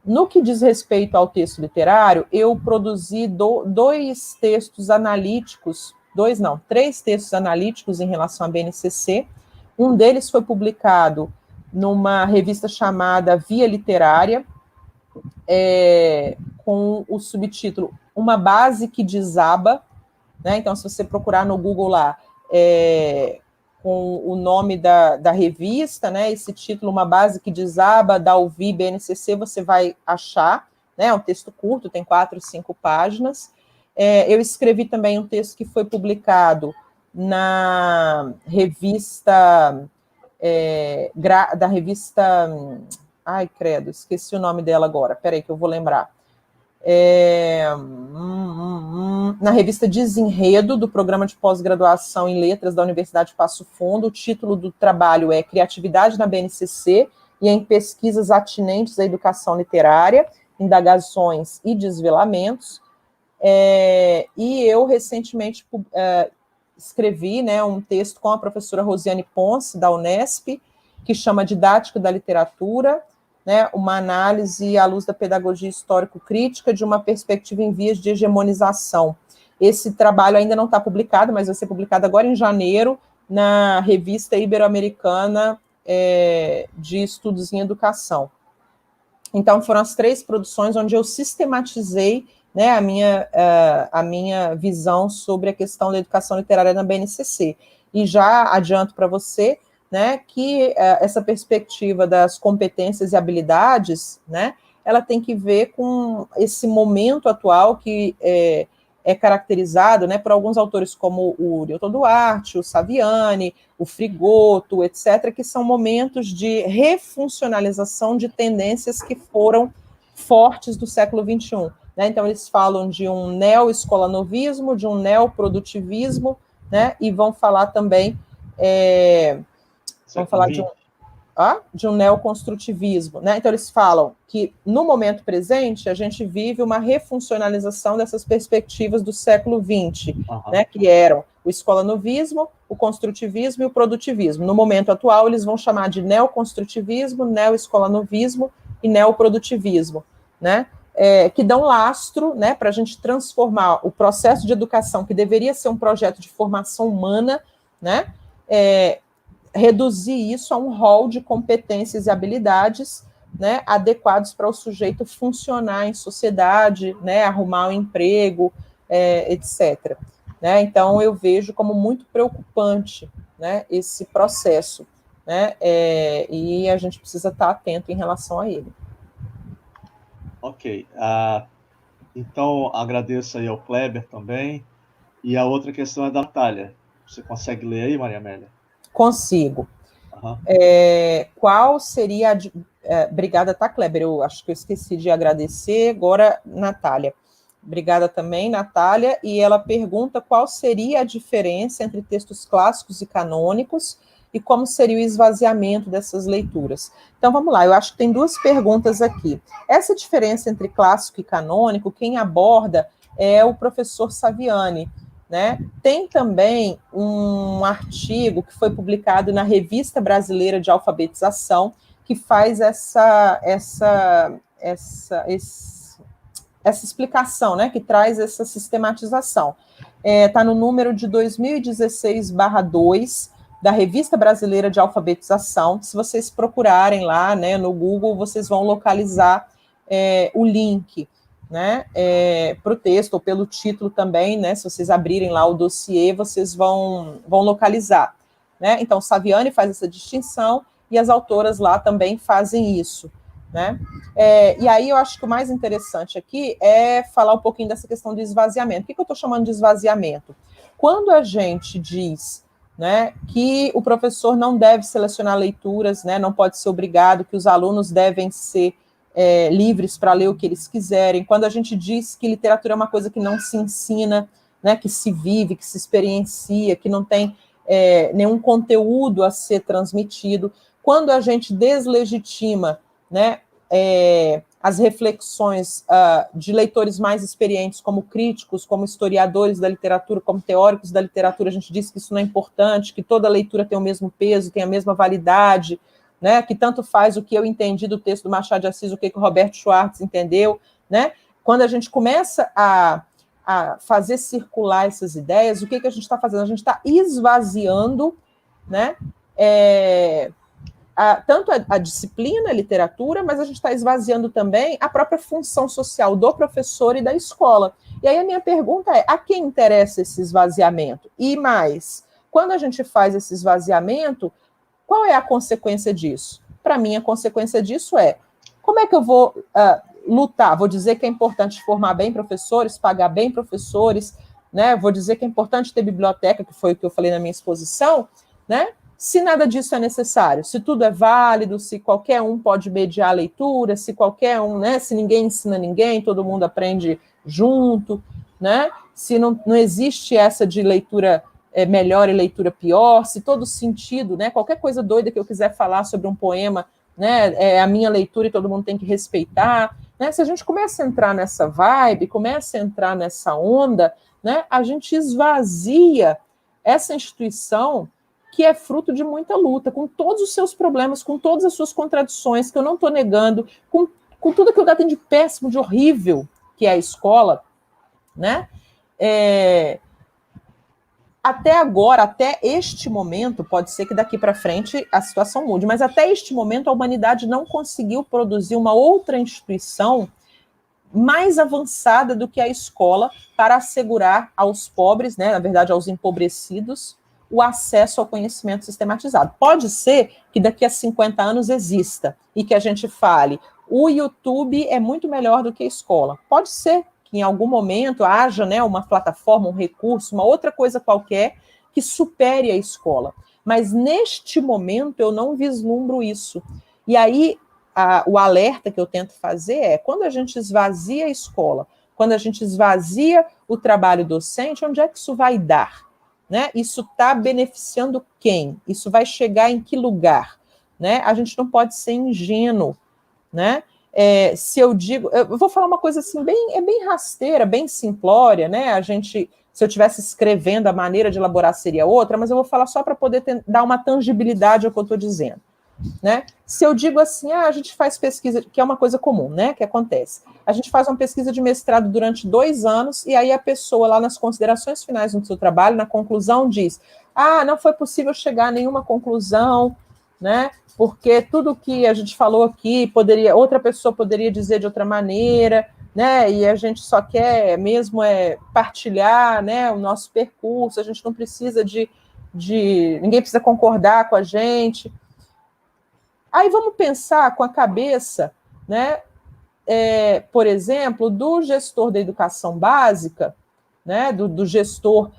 No que diz respeito ao texto literário, eu produzi dois textos analíticos, três textos analíticos em relação à BNCC. Um deles foi publicado numa revista chamada Via Literária, com o subtítulo Uma Base que Desaba, né? Então, se você procurar no Google lá, com o nome da revista, né? Esse título, Uma Base que Desaba, da UVI BNCC, você vai achar, né? É um texto curto, tem 4 ou 5 páginas. Eu escrevi também um texto que foi publicado na revista, da revista, ai, credo, esqueci o nome dela agora, peraí que eu vou lembrar. Na revista Desenredo, do Programa de Pós-Graduação em Letras da Universidade Passo Fundo. O título do trabalho é Criatividade na BNCC e em Pesquisas Atinentes à Educação Literária, Indagações e Desvelamentos. E eu, recentemente, escrevi, né, um texto com a professora Rosiane Ponce, da Unesp, que chama Didática da Literatura, né, uma análise à luz da pedagogia histórico-crítica de uma perspectiva em vias de hegemonização. Esse trabalho ainda não está publicado, mas vai ser publicado agora em janeiro, na Revista Ibero-Americana de Estudos em Educação. Então, foram as 3 produções onde eu sistematizei, né, a minha visão sobre a questão da educação literária na BNCC. E já adianto para você, né, que essa perspectiva das competências e habilidades, né, ela tem que ver com esse momento atual que é caracterizado, né, por alguns autores como o Newton Duarte, o Saviani, o Frigoto, etc., que são momentos de refuncionalização de tendências que foram fortes do século XXI. Né? Então, eles falam de um neo-escolanovismo, de um neoprodutivismo, né, e vão falar também... Vamos falar de um neoconstrutivismo, né? Então, eles falam que, no momento presente, a gente vive uma refuncionalização dessas perspectivas do século XX, né? Que eram o escolanovismo, o construtivismo e o produtivismo. No momento atual, eles vão chamar de neoconstrutivismo, neoescolanovismo e neoprodutivismo, né? Que dão lastro, né, para a gente transformar o processo de educação, que deveria ser um projeto de formação humana, né? Reduzir isso a um rol de competências e habilidades, né, adequados para o sujeito funcionar em sociedade, né, arrumar um emprego, etc. Né? Então, eu vejo como muito preocupante, né, esse processo, né, e a gente precisa estar atento em relação a ele. Ok. Então, agradeço aí ao Kleber também. E a outra questão é da Natália. Você consegue ler aí, Maria Amélia? Consigo. Qual seria obrigada, tá, Kleber? Eu acho que eu esqueci de agradecer. Agora, Natália. Obrigada também, Natália. E ela pergunta qual seria a diferença entre textos clássicos e canônicos e como seria o esvaziamento dessas leituras. Então, vamos lá. Eu acho que tem 2 perguntas aqui. Essa diferença entre clássico e canônico, quem aborda é o professor Saviani, né? Tem também um artigo que foi publicado na Revista Brasileira de Alfabetização, que faz essa explicação, né? Que traz essa sistematização. Está no número de 2016/2 da Revista Brasileira de Alfabetização. Se vocês procurarem lá, né, no Google, vocês vão localizar o link, né, para o texto, ou pelo título também, né, se vocês abrirem lá o dossiê, vocês vão localizar, né, então Saviani faz essa distinção, e as autoras lá também fazem isso, né, e aí eu acho que o mais interessante aqui é falar um pouquinho dessa questão do esvaziamento. O que eu estou chamando de esvaziamento? Quando a gente diz, né, que o professor não deve selecionar leituras, né, não pode ser obrigado, que os alunos devem ser livres para ler o que eles quiserem, quando a gente diz que literatura é uma coisa que não se ensina, né, que se vive, que se experiencia, que não tem nenhum conteúdo a ser transmitido, quando a gente deslegitima, né, as reflexões de leitores mais experientes, como críticos, como historiadores da literatura, como teóricos da literatura, a gente diz que isso não é importante, que toda leitura tem o mesmo peso, tem a mesma validade, né, que tanto faz o que eu entendi do texto do Machado de Assis, o que o Roberto Schwartz entendeu, né? Quando a gente começa a a fazer circular essas ideias, o que a gente está fazendo? A gente está esvaziando, né, tanto a disciplina, a literatura, mas a gente está esvaziando também a própria função social do professor e da escola. E aí a minha pergunta é, a quem interessa esse esvaziamento? E mais, quando a gente faz esse esvaziamento, qual é a consequência disso? Para mim, a consequência disso é, como é que eu vou lutar? Vou dizer que é importante formar bem professores, pagar bem professores, né? Vou dizer que é importante ter biblioteca, que foi o que eu falei na minha exposição, né? Se nada disso é necessário, se tudo é válido, se qualquer um pode mediar a leitura, se qualquer um, né? Se ninguém ensina ninguém, todo mundo aprende junto, né? Se não existe essa de leitura melhor e leitura pior, se todo sentido, né? Qualquer coisa doida que eu quiser falar sobre um poema, né? É a minha leitura e todo mundo tem que respeitar, né? Se a gente começa a entrar nessa vibe, começa a entrar nessa onda, né? A gente esvazia essa instituição que é fruto de muita luta, com todos os seus problemas, com todas as suas contradições, que eu não estou negando, com tudo aquilo que ela tem de péssimo, de horrível, que é a escola, né? Até agora, até este momento, pode ser que daqui para frente a situação mude, mas até este momento a humanidade não conseguiu produzir uma outra instituição mais avançada do que a escola para assegurar aos pobres, né, na verdade aos empobrecidos, o acesso ao conhecimento sistematizado. Pode ser que daqui a 50 anos exista e que a gente fale, o YouTube é muito melhor do que a escola. Pode ser que em algum momento haja, né, uma plataforma, um recurso, uma outra coisa qualquer que supere a escola. Mas neste momento eu não vislumbro isso. E aí o alerta que eu tento fazer é, quando a gente esvazia a escola, quando a gente esvazia o trabalho docente, onde é que isso vai dar? Né? Isso está beneficiando quem? Isso vai chegar em que lugar? Né? A gente não pode ser ingênuo. Né? Se eu digo... Eu vou falar uma coisa assim, bem rasteira, bem simplória, né? Se eu estivesse escrevendo, a maneira de elaborar seria outra, mas eu vou falar só para poder dar uma tangibilidade ao que eu estou dizendo. Né? Se eu digo assim, a gente faz pesquisa, que é uma coisa comum, né, que acontece. A gente faz uma pesquisa de mestrado durante 2 anos e aí a pessoa lá nas considerações finais do seu trabalho, na conclusão, diz, não foi possível chegar a nenhuma conclusão, né, porque tudo que a gente falou aqui, outra pessoa poderia dizer de outra maneira, né, e a gente só quer mesmo partilhar, né, o nosso percurso, a gente não precisa ninguém precisa concordar com a gente. Aí vamos pensar com a cabeça, né, por exemplo, do gestor da educação básica, né, do gestor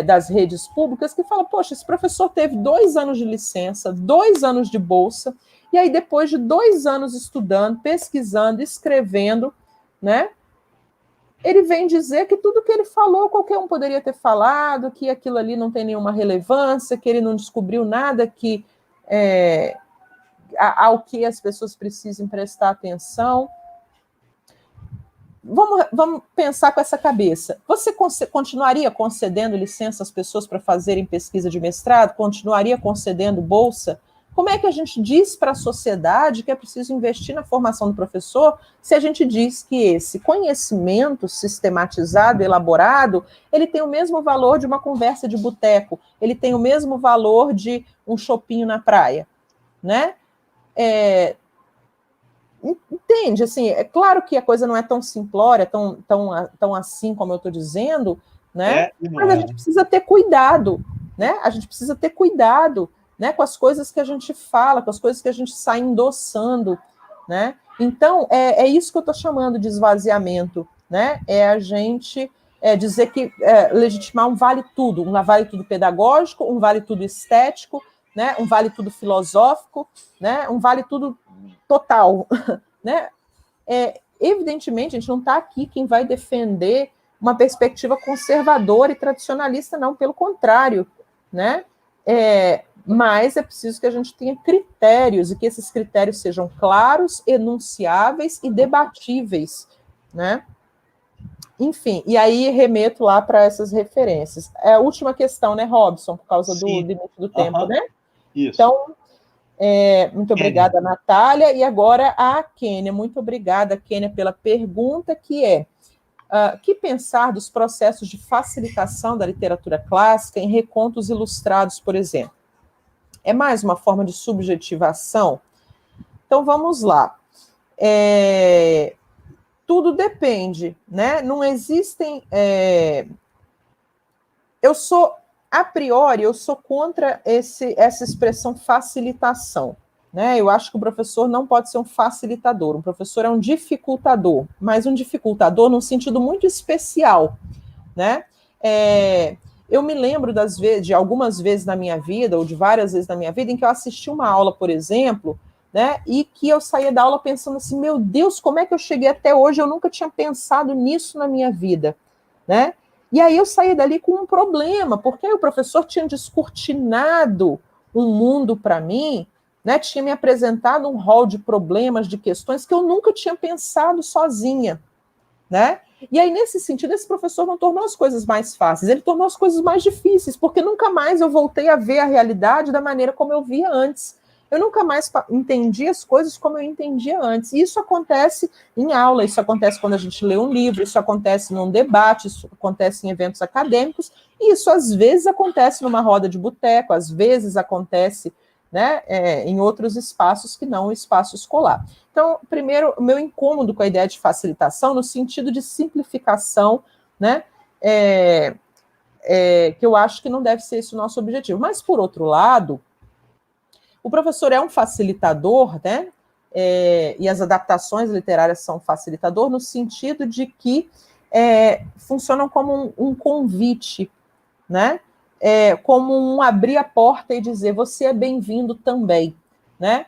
das redes públicas, que fala, poxa, esse professor teve 2 anos de licença, 2 anos de bolsa, e aí depois de 2 anos estudando, pesquisando, escrevendo, né, ele vem dizer que tudo que ele falou, qualquer um poderia ter falado, que aquilo ali não tem nenhuma relevância, que ele não descobriu nada que... ao que as pessoas precisam prestar atenção. Vamos pensar com essa cabeça. Você continuaria concedendo licença às pessoas para fazerem pesquisa de mestrado? Continuaria concedendo bolsa? Como é que a gente diz para a sociedade que é preciso investir na formação do professor se a gente diz que esse conhecimento sistematizado, elaborado, ele tem o mesmo valor de uma conversa de boteco, ele tem o mesmo valor de um chopinho na praia, né? Entende? Assim, é claro que a coisa não é tão simplória, tão assim como eu estou dizendo, né? Mas a gente precisa ter cuidado, né? A gente precisa ter cuidado, né? Com as coisas que a gente fala, com as coisas que a gente sai endossando, né? Então, é isso que eu estou chamando de esvaziamento, né? É a gente dizer que legitimar um vale tudo pedagógico, um vale tudo estético, né? Um vale tudo filosófico, né? Um vale tudo total, né? Evidentemente, a gente não está aqui quem vai defender uma perspectiva conservadora e tradicionalista, não, pelo contrário, né? Mas é preciso que a gente tenha critérios e que esses critérios sejam claros, enunciáveis e debatíveis, né? Enfim, e aí remeto lá para essas referências. É a última questão, né, Robson, por causa do limite do tempo, né? Isso. Então, muito obrigada, Natália. E agora a Kênia. Muito obrigada, Kênia, pela pergunta, que é que pensar dos processos de facilitação da literatura clássica em recontos ilustrados, por exemplo? É mais uma forma de subjetivação? Então, vamos lá. Tudo depende, né? Não existem... a priori, eu sou contra essa expressão facilitação, né? Eu acho que o professor não pode ser um facilitador, o professor é um dificultador, mas um dificultador num sentido muito especial, né? Eu me lembro de algumas vezes na minha vida, ou de várias vezes na minha vida, em que eu assisti uma aula, por exemplo, né, e que eu saía da aula pensando assim, meu Deus, como é que eu cheguei até hoje? Eu nunca tinha pensado nisso na minha vida, né? E aí eu saí dali com um problema, porque aí o professor tinha descortinado um mundo para mim, né, tinha me apresentado um rol de problemas, de questões que eu nunca tinha pensado sozinha, né? E aí, nesse sentido, esse professor não tornou as coisas mais fáceis, ele tornou as coisas mais difíceis, porque nunca mais eu voltei a ver a realidade da maneira como eu via antes. Eu nunca mais entendi as coisas como eu entendia antes. E isso acontece em aula, isso acontece quando a gente lê um livro, isso acontece num debate, isso acontece em eventos acadêmicos, e isso às vezes acontece numa roda de boteco, às vezes acontece, né, em outros espaços que não o espaço escolar. Então, primeiro, o meu incômodo com a ideia de facilitação, no sentido de simplificação, né, que eu acho que não deve ser esse o nosso objetivo. Mas, por outro lado, o professor é um facilitador, né, e as adaptações literárias são facilitador no sentido de que funcionam como um convite, né, como um abrir a porta e dizer, você é bem-vindo também, né,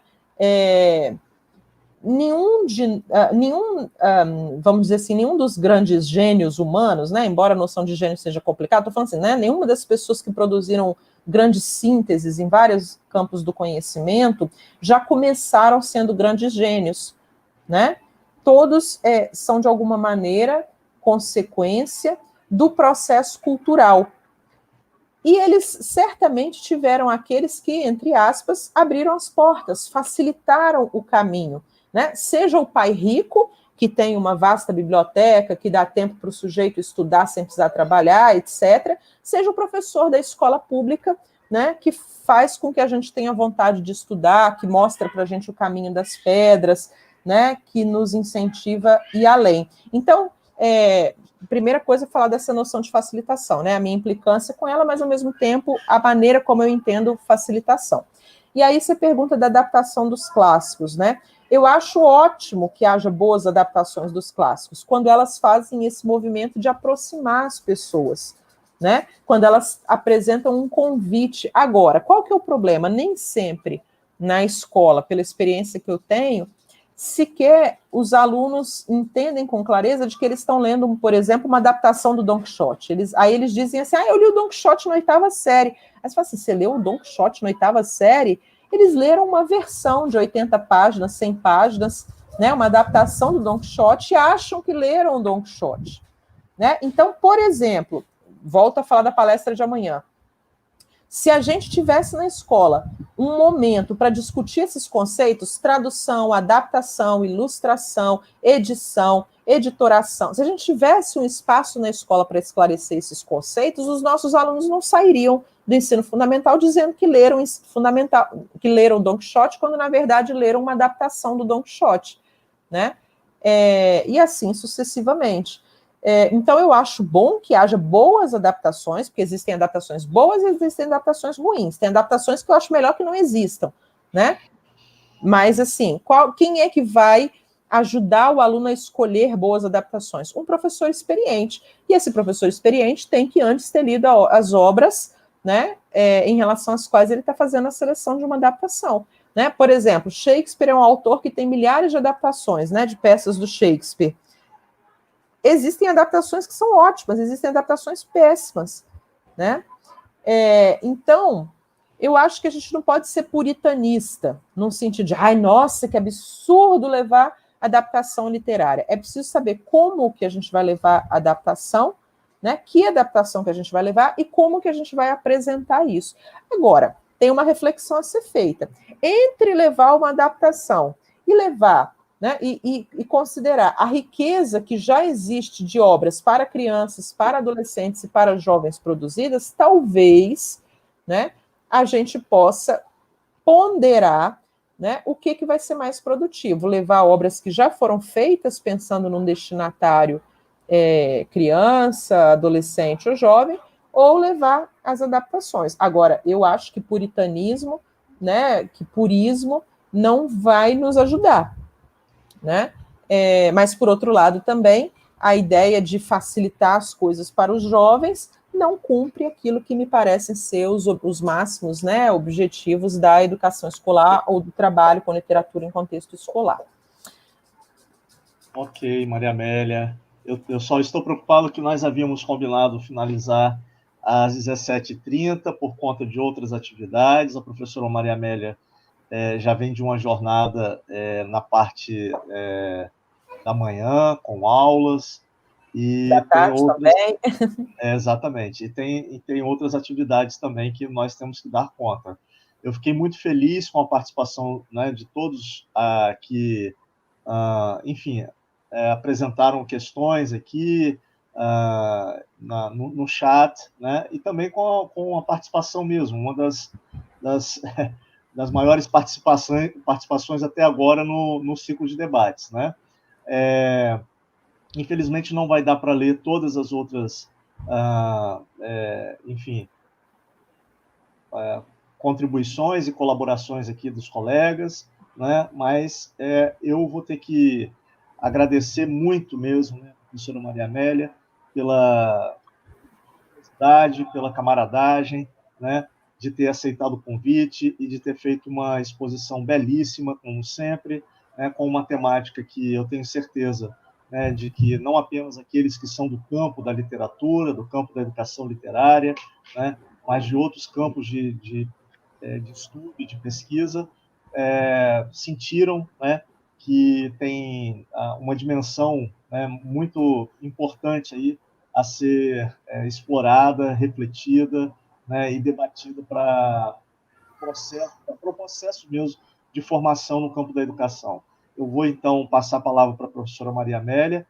vamos dizer assim, nenhum dos grandes gênios humanos, né, embora a noção de gênio seja complicada, estou falando assim, né, nenhuma das pessoas que produziram grandes sínteses em vários campos do conhecimento já começaram sendo grandes gênios, né? Todos são, de alguma maneira, consequência do processo cultural. E eles certamente tiveram aqueles que, entre aspas, abriram as portas, facilitaram o caminho, né? Seja o pai rico, que tem uma vasta biblioteca, que dá tempo para o sujeito estudar sem precisar trabalhar, etc., seja o professor da escola pública, né, que faz com que a gente tenha vontade de estudar, que mostra para a gente o caminho das pedras, né, que nos incentiva a ir além. Então, primeira coisa é falar dessa noção de facilitação, né, a minha implicância com ela, mas, ao mesmo tempo, a maneira como eu entendo facilitação. E aí você pergunta da adaptação dos clássicos, né? Eu acho ótimo que haja boas adaptações dos clássicos, quando elas fazem esse movimento de aproximar as pessoas, né? Quando elas apresentam um convite. Agora, qual que é o problema? Nem sempre na escola, pela experiência que eu tenho, sequer os alunos entendem com clareza de que eles estão lendo, por exemplo, uma adaptação do Don Quixote. Aí eles dizem assim, eu li o Don Quixote na 8ª série. Aí você fala assim, você leu o Don Quixote na 8ª série? Eles leram uma versão de 80 páginas, 100 páginas, né, uma adaptação do Don Quixote, e acham que leram o Don Quixote, né? Então, por exemplo, volto a falar da palestra de amanhã. Se a gente tivesse na escola um momento para discutir esses conceitos, tradução, adaptação, ilustração, edição, editoração, se a gente tivesse um espaço na escola para esclarecer esses conceitos, os nossos alunos não sairiam do ensino fundamental dizendo que leram Don Quixote, quando na verdade leram uma adaptação do Don Quixote, né? E assim sucessivamente. Então, eu acho bom que haja boas adaptações, porque existem adaptações boas e existem adaptações ruins. Tem adaptações que eu acho melhor que não existam, né? Mas, assim, quem é que vai ajudar o aluno a escolher boas adaptações? Um professor experiente. E esse professor experiente tem que antes ter lido as obras, né, em relação às quais ele está fazendo a seleção de uma adaptação. Né? Por exemplo, Shakespeare é um autor que tem milhares de adaptações, né, de peças do Shakespeare. Existem adaptações que são ótimas, existem adaptações péssimas, né? Então, eu acho que a gente não pode ser puritanista, num sentido de, nossa, que absurdo levar adaptação literária. É preciso saber como que a gente vai levar a adaptação, né? Que adaptação que a gente vai levar e como que a gente vai apresentar isso. Agora, tem uma reflexão a ser feita. Entre levar uma adaptação e levar né, e considerar a riqueza que já existe de obras para crianças, para adolescentes e para jovens produzidas, talvez, né, a gente possa ponderar, né, o que vai ser mais produtivo, levar obras que já foram feitas pensando num destinatário criança, adolescente ou jovem, ou levar as adaptações. Agora, eu acho que puritanismo, né, que purismo não vai nos ajudar, né? Mas, por outro lado, também, a ideia de facilitar as coisas para os jovens não cumpre aquilo que me parecem ser os máximos, né, objetivos da educação escolar ou do trabalho com literatura em contexto escolar. Ok, Maria Amélia. Eu só estou preocupado que nós havíamos combinado finalizar às 17h30 por conta de outras atividades. A professora Maria Amélia já vem de uma jornada na parte da manhã, com aulas, e da tarde tem outras... também. Exatamente. E tem outras atividades também que nós temos que dar conta. Eu fiquei muito feliz com a participação, né, de todos que, enfim, apresentaram questões aqui no chat, né, e também com a participação mesmo, uma das maiores participações até agora no ciclo de debates, né? Infelizmente não vai dar para ler todas as outras, enfim, contribuições e colaborações aqui dos colegas, né? Mas eu vou ter que agradecer muito mesmo, né, professora Maria Amélia, pela curiosidade, pela camaradagem, né, de ter aceitado o convite e de ter feito uma exposição belíssima, como sempre, né, com uma temática que eu tenho certeza, né, de que não apenas aqueles que são do campo da literatura, do campo da educação literária, né, mas de outros campos de estudo e de pesquisa, sentiram, né, que tem uma dimensão, né, muito importante aí a ser explorada, refletida, né, e debatida para o processo mesmo de formação no campo da educação. Eu vou, então, passar a palavra para a professora Maria Amélia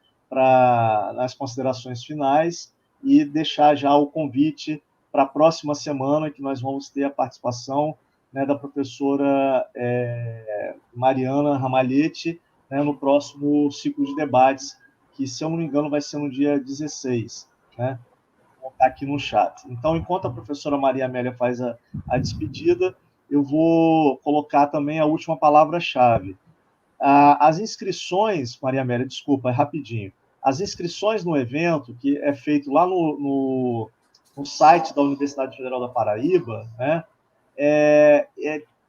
nas considerações finais e deixar já o convite para a próxima semana, que nós vamos ter a participação, né, da professora Mariana Ramalhete, né, no próximo ciclo de debates, que, se eu não me engano, vai ser no dia 16, né? Vou colocar aqui no chat. Então, enquanto a professora Maria Amélia faz a despedida, eu vou colocar também a última palavra-chave. As inscrições, Maria Amélia, desculpa, rapidinho. As inscrições no evento, que é feito lá no site da Universidade Federal da Paraíba, né,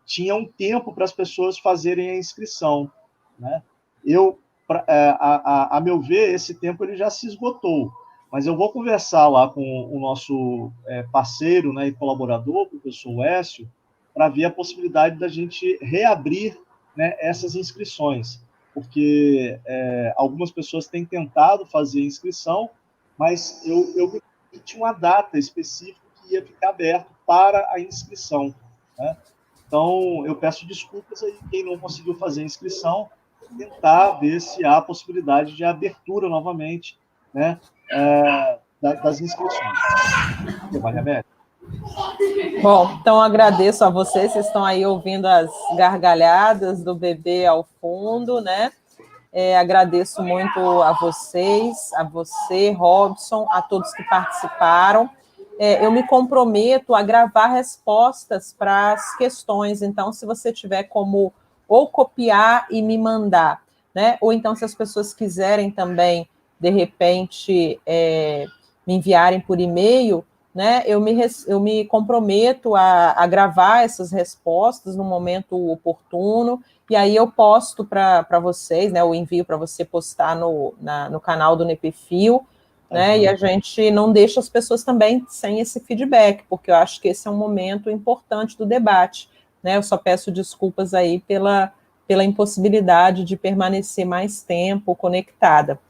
tinha um tempo para as pessoas fazerem a inscrição, né? A meu ver, esse tempo ele já se esgotou, mas eu vou conversar lá com o nosso parceiro, né, e colaborador, o professor Écio, para ver a possibilidade da gente reabrir, né, essas inscrições, porque algumas pessoas têm tentado fazer inscrição, mas eu tinha uma data específica que ia ficar aberto para a inscrição, né? Então, eu peço desculpas aí quem não conseguiu fazer a inscrição, tentar ver se há possibilidade de abertura novamente, né, das inscrições. Maria Amélia. Bom, então agradeço a vocês estão aí ouvindo as gargalhadas do bebê ao fundo, né? Agradeço muito a vocês, a você, Robson, a todos que participaram. Eu me comprometo a gravar respostas para as questões, então, se você tiver como ou copiar e me mandar, né? Ou então, se as pessoas quiserem também, de repente, me enviarem por e-mail, né? Eu me comprometo a gravar essas respostas no momento oportuno, e aí eu posto para vocês, né? Eu envio para você postar no canal do NPFIL, né? E a gente não deixa as pessoas também sem esse feedback, porque eu acho que esse é um momento importante do debate, né? Eu só peço desculpas aí pela impossibilidade de permanecer mais tempo conectada.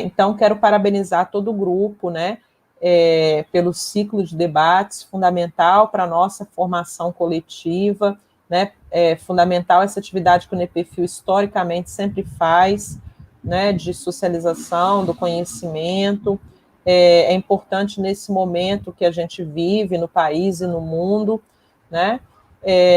Então, quero parabenizar todo o grupo, né? Pelo ciclo de debates fundamental para a nossa formação coletiva né? É fundamental essa atividade que o NPFIL historicamente sempre faz, né, de socialização do conhecimento. É importante nesse momento que a gente vive no país e no mundo, né?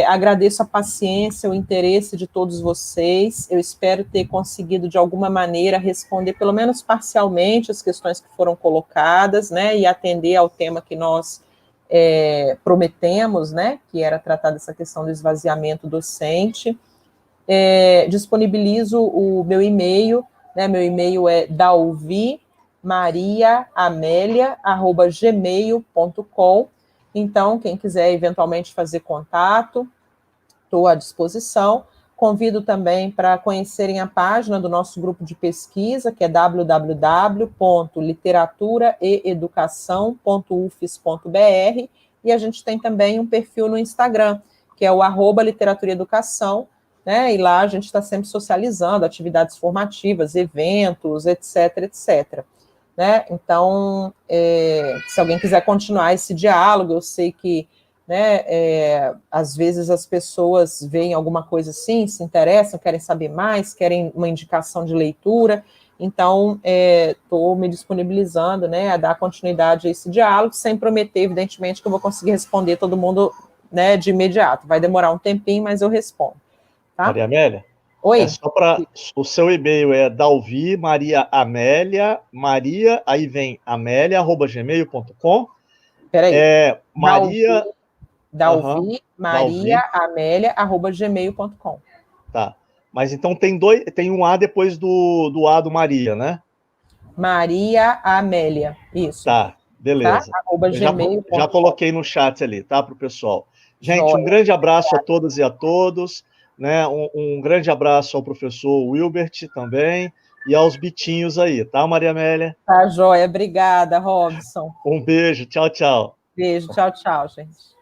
Agradeço a paciência, o interesse de todos vocês. Eu espero ter conseguido, de alguma maneira, responder, pelo menos parcialmente, as questões que foram colocadas, né, e atender ao tema que nós prometemos, né, que era tratar dessa questão do esvaziamento docente. Disponibilizo o meu e-mail, né, meu e-mail é dalvimariaamelia@gmail.com. Então, quem quiser eventualmente fazer contato, estou à disposição. Convido também para conhecerem a página do nosso grupo de pesquisa, que é www.literaturaeeducação.ufes.br, e a gente tem também um perfil no Instagram, que é o @literatura-educação, né? E lá a gente está sempre socializando atividades formativas, eventos, etc, etc. Né? Então, se alguém quiser continuar esse diálogo, eu sei que, né, às vezes as pessoas veem alguma coisa assim, se interessam, querem saber mais, querem uma indicação de leitura, então estou me disponibilizando, né, a dar continuidade a esse diálogo, sem prometer, evidentemente, que eu vou conseguir responder todo mundo, né, de imediato. Vai demorar um tempinho, mas eu respondo. Tá? Maria Amélia? Oi. Só para... O seu e-mail é Dalvi Maria Amélia, Maria, aí vem amélia@gmail.com. Peraí. Maria... Dalvi Maria Amélia @gmail.com. Tá. Mas então tem um A depois do A do Maria, né? Maria Amélia, isso. Tá, beleza. Tá? Já coloquei no chat ali, tá, para o pessoal. Gente, Joia. Um grande abraço a todas e a todos, né? Um grande abraço ao professor Wilbert também, e aos bitinhos aí, tá, Maria Amélia? Tá, joia. Obrigada, Robson. Um beijo, tchau, tchau. Beijo, tchau, tchau, gente.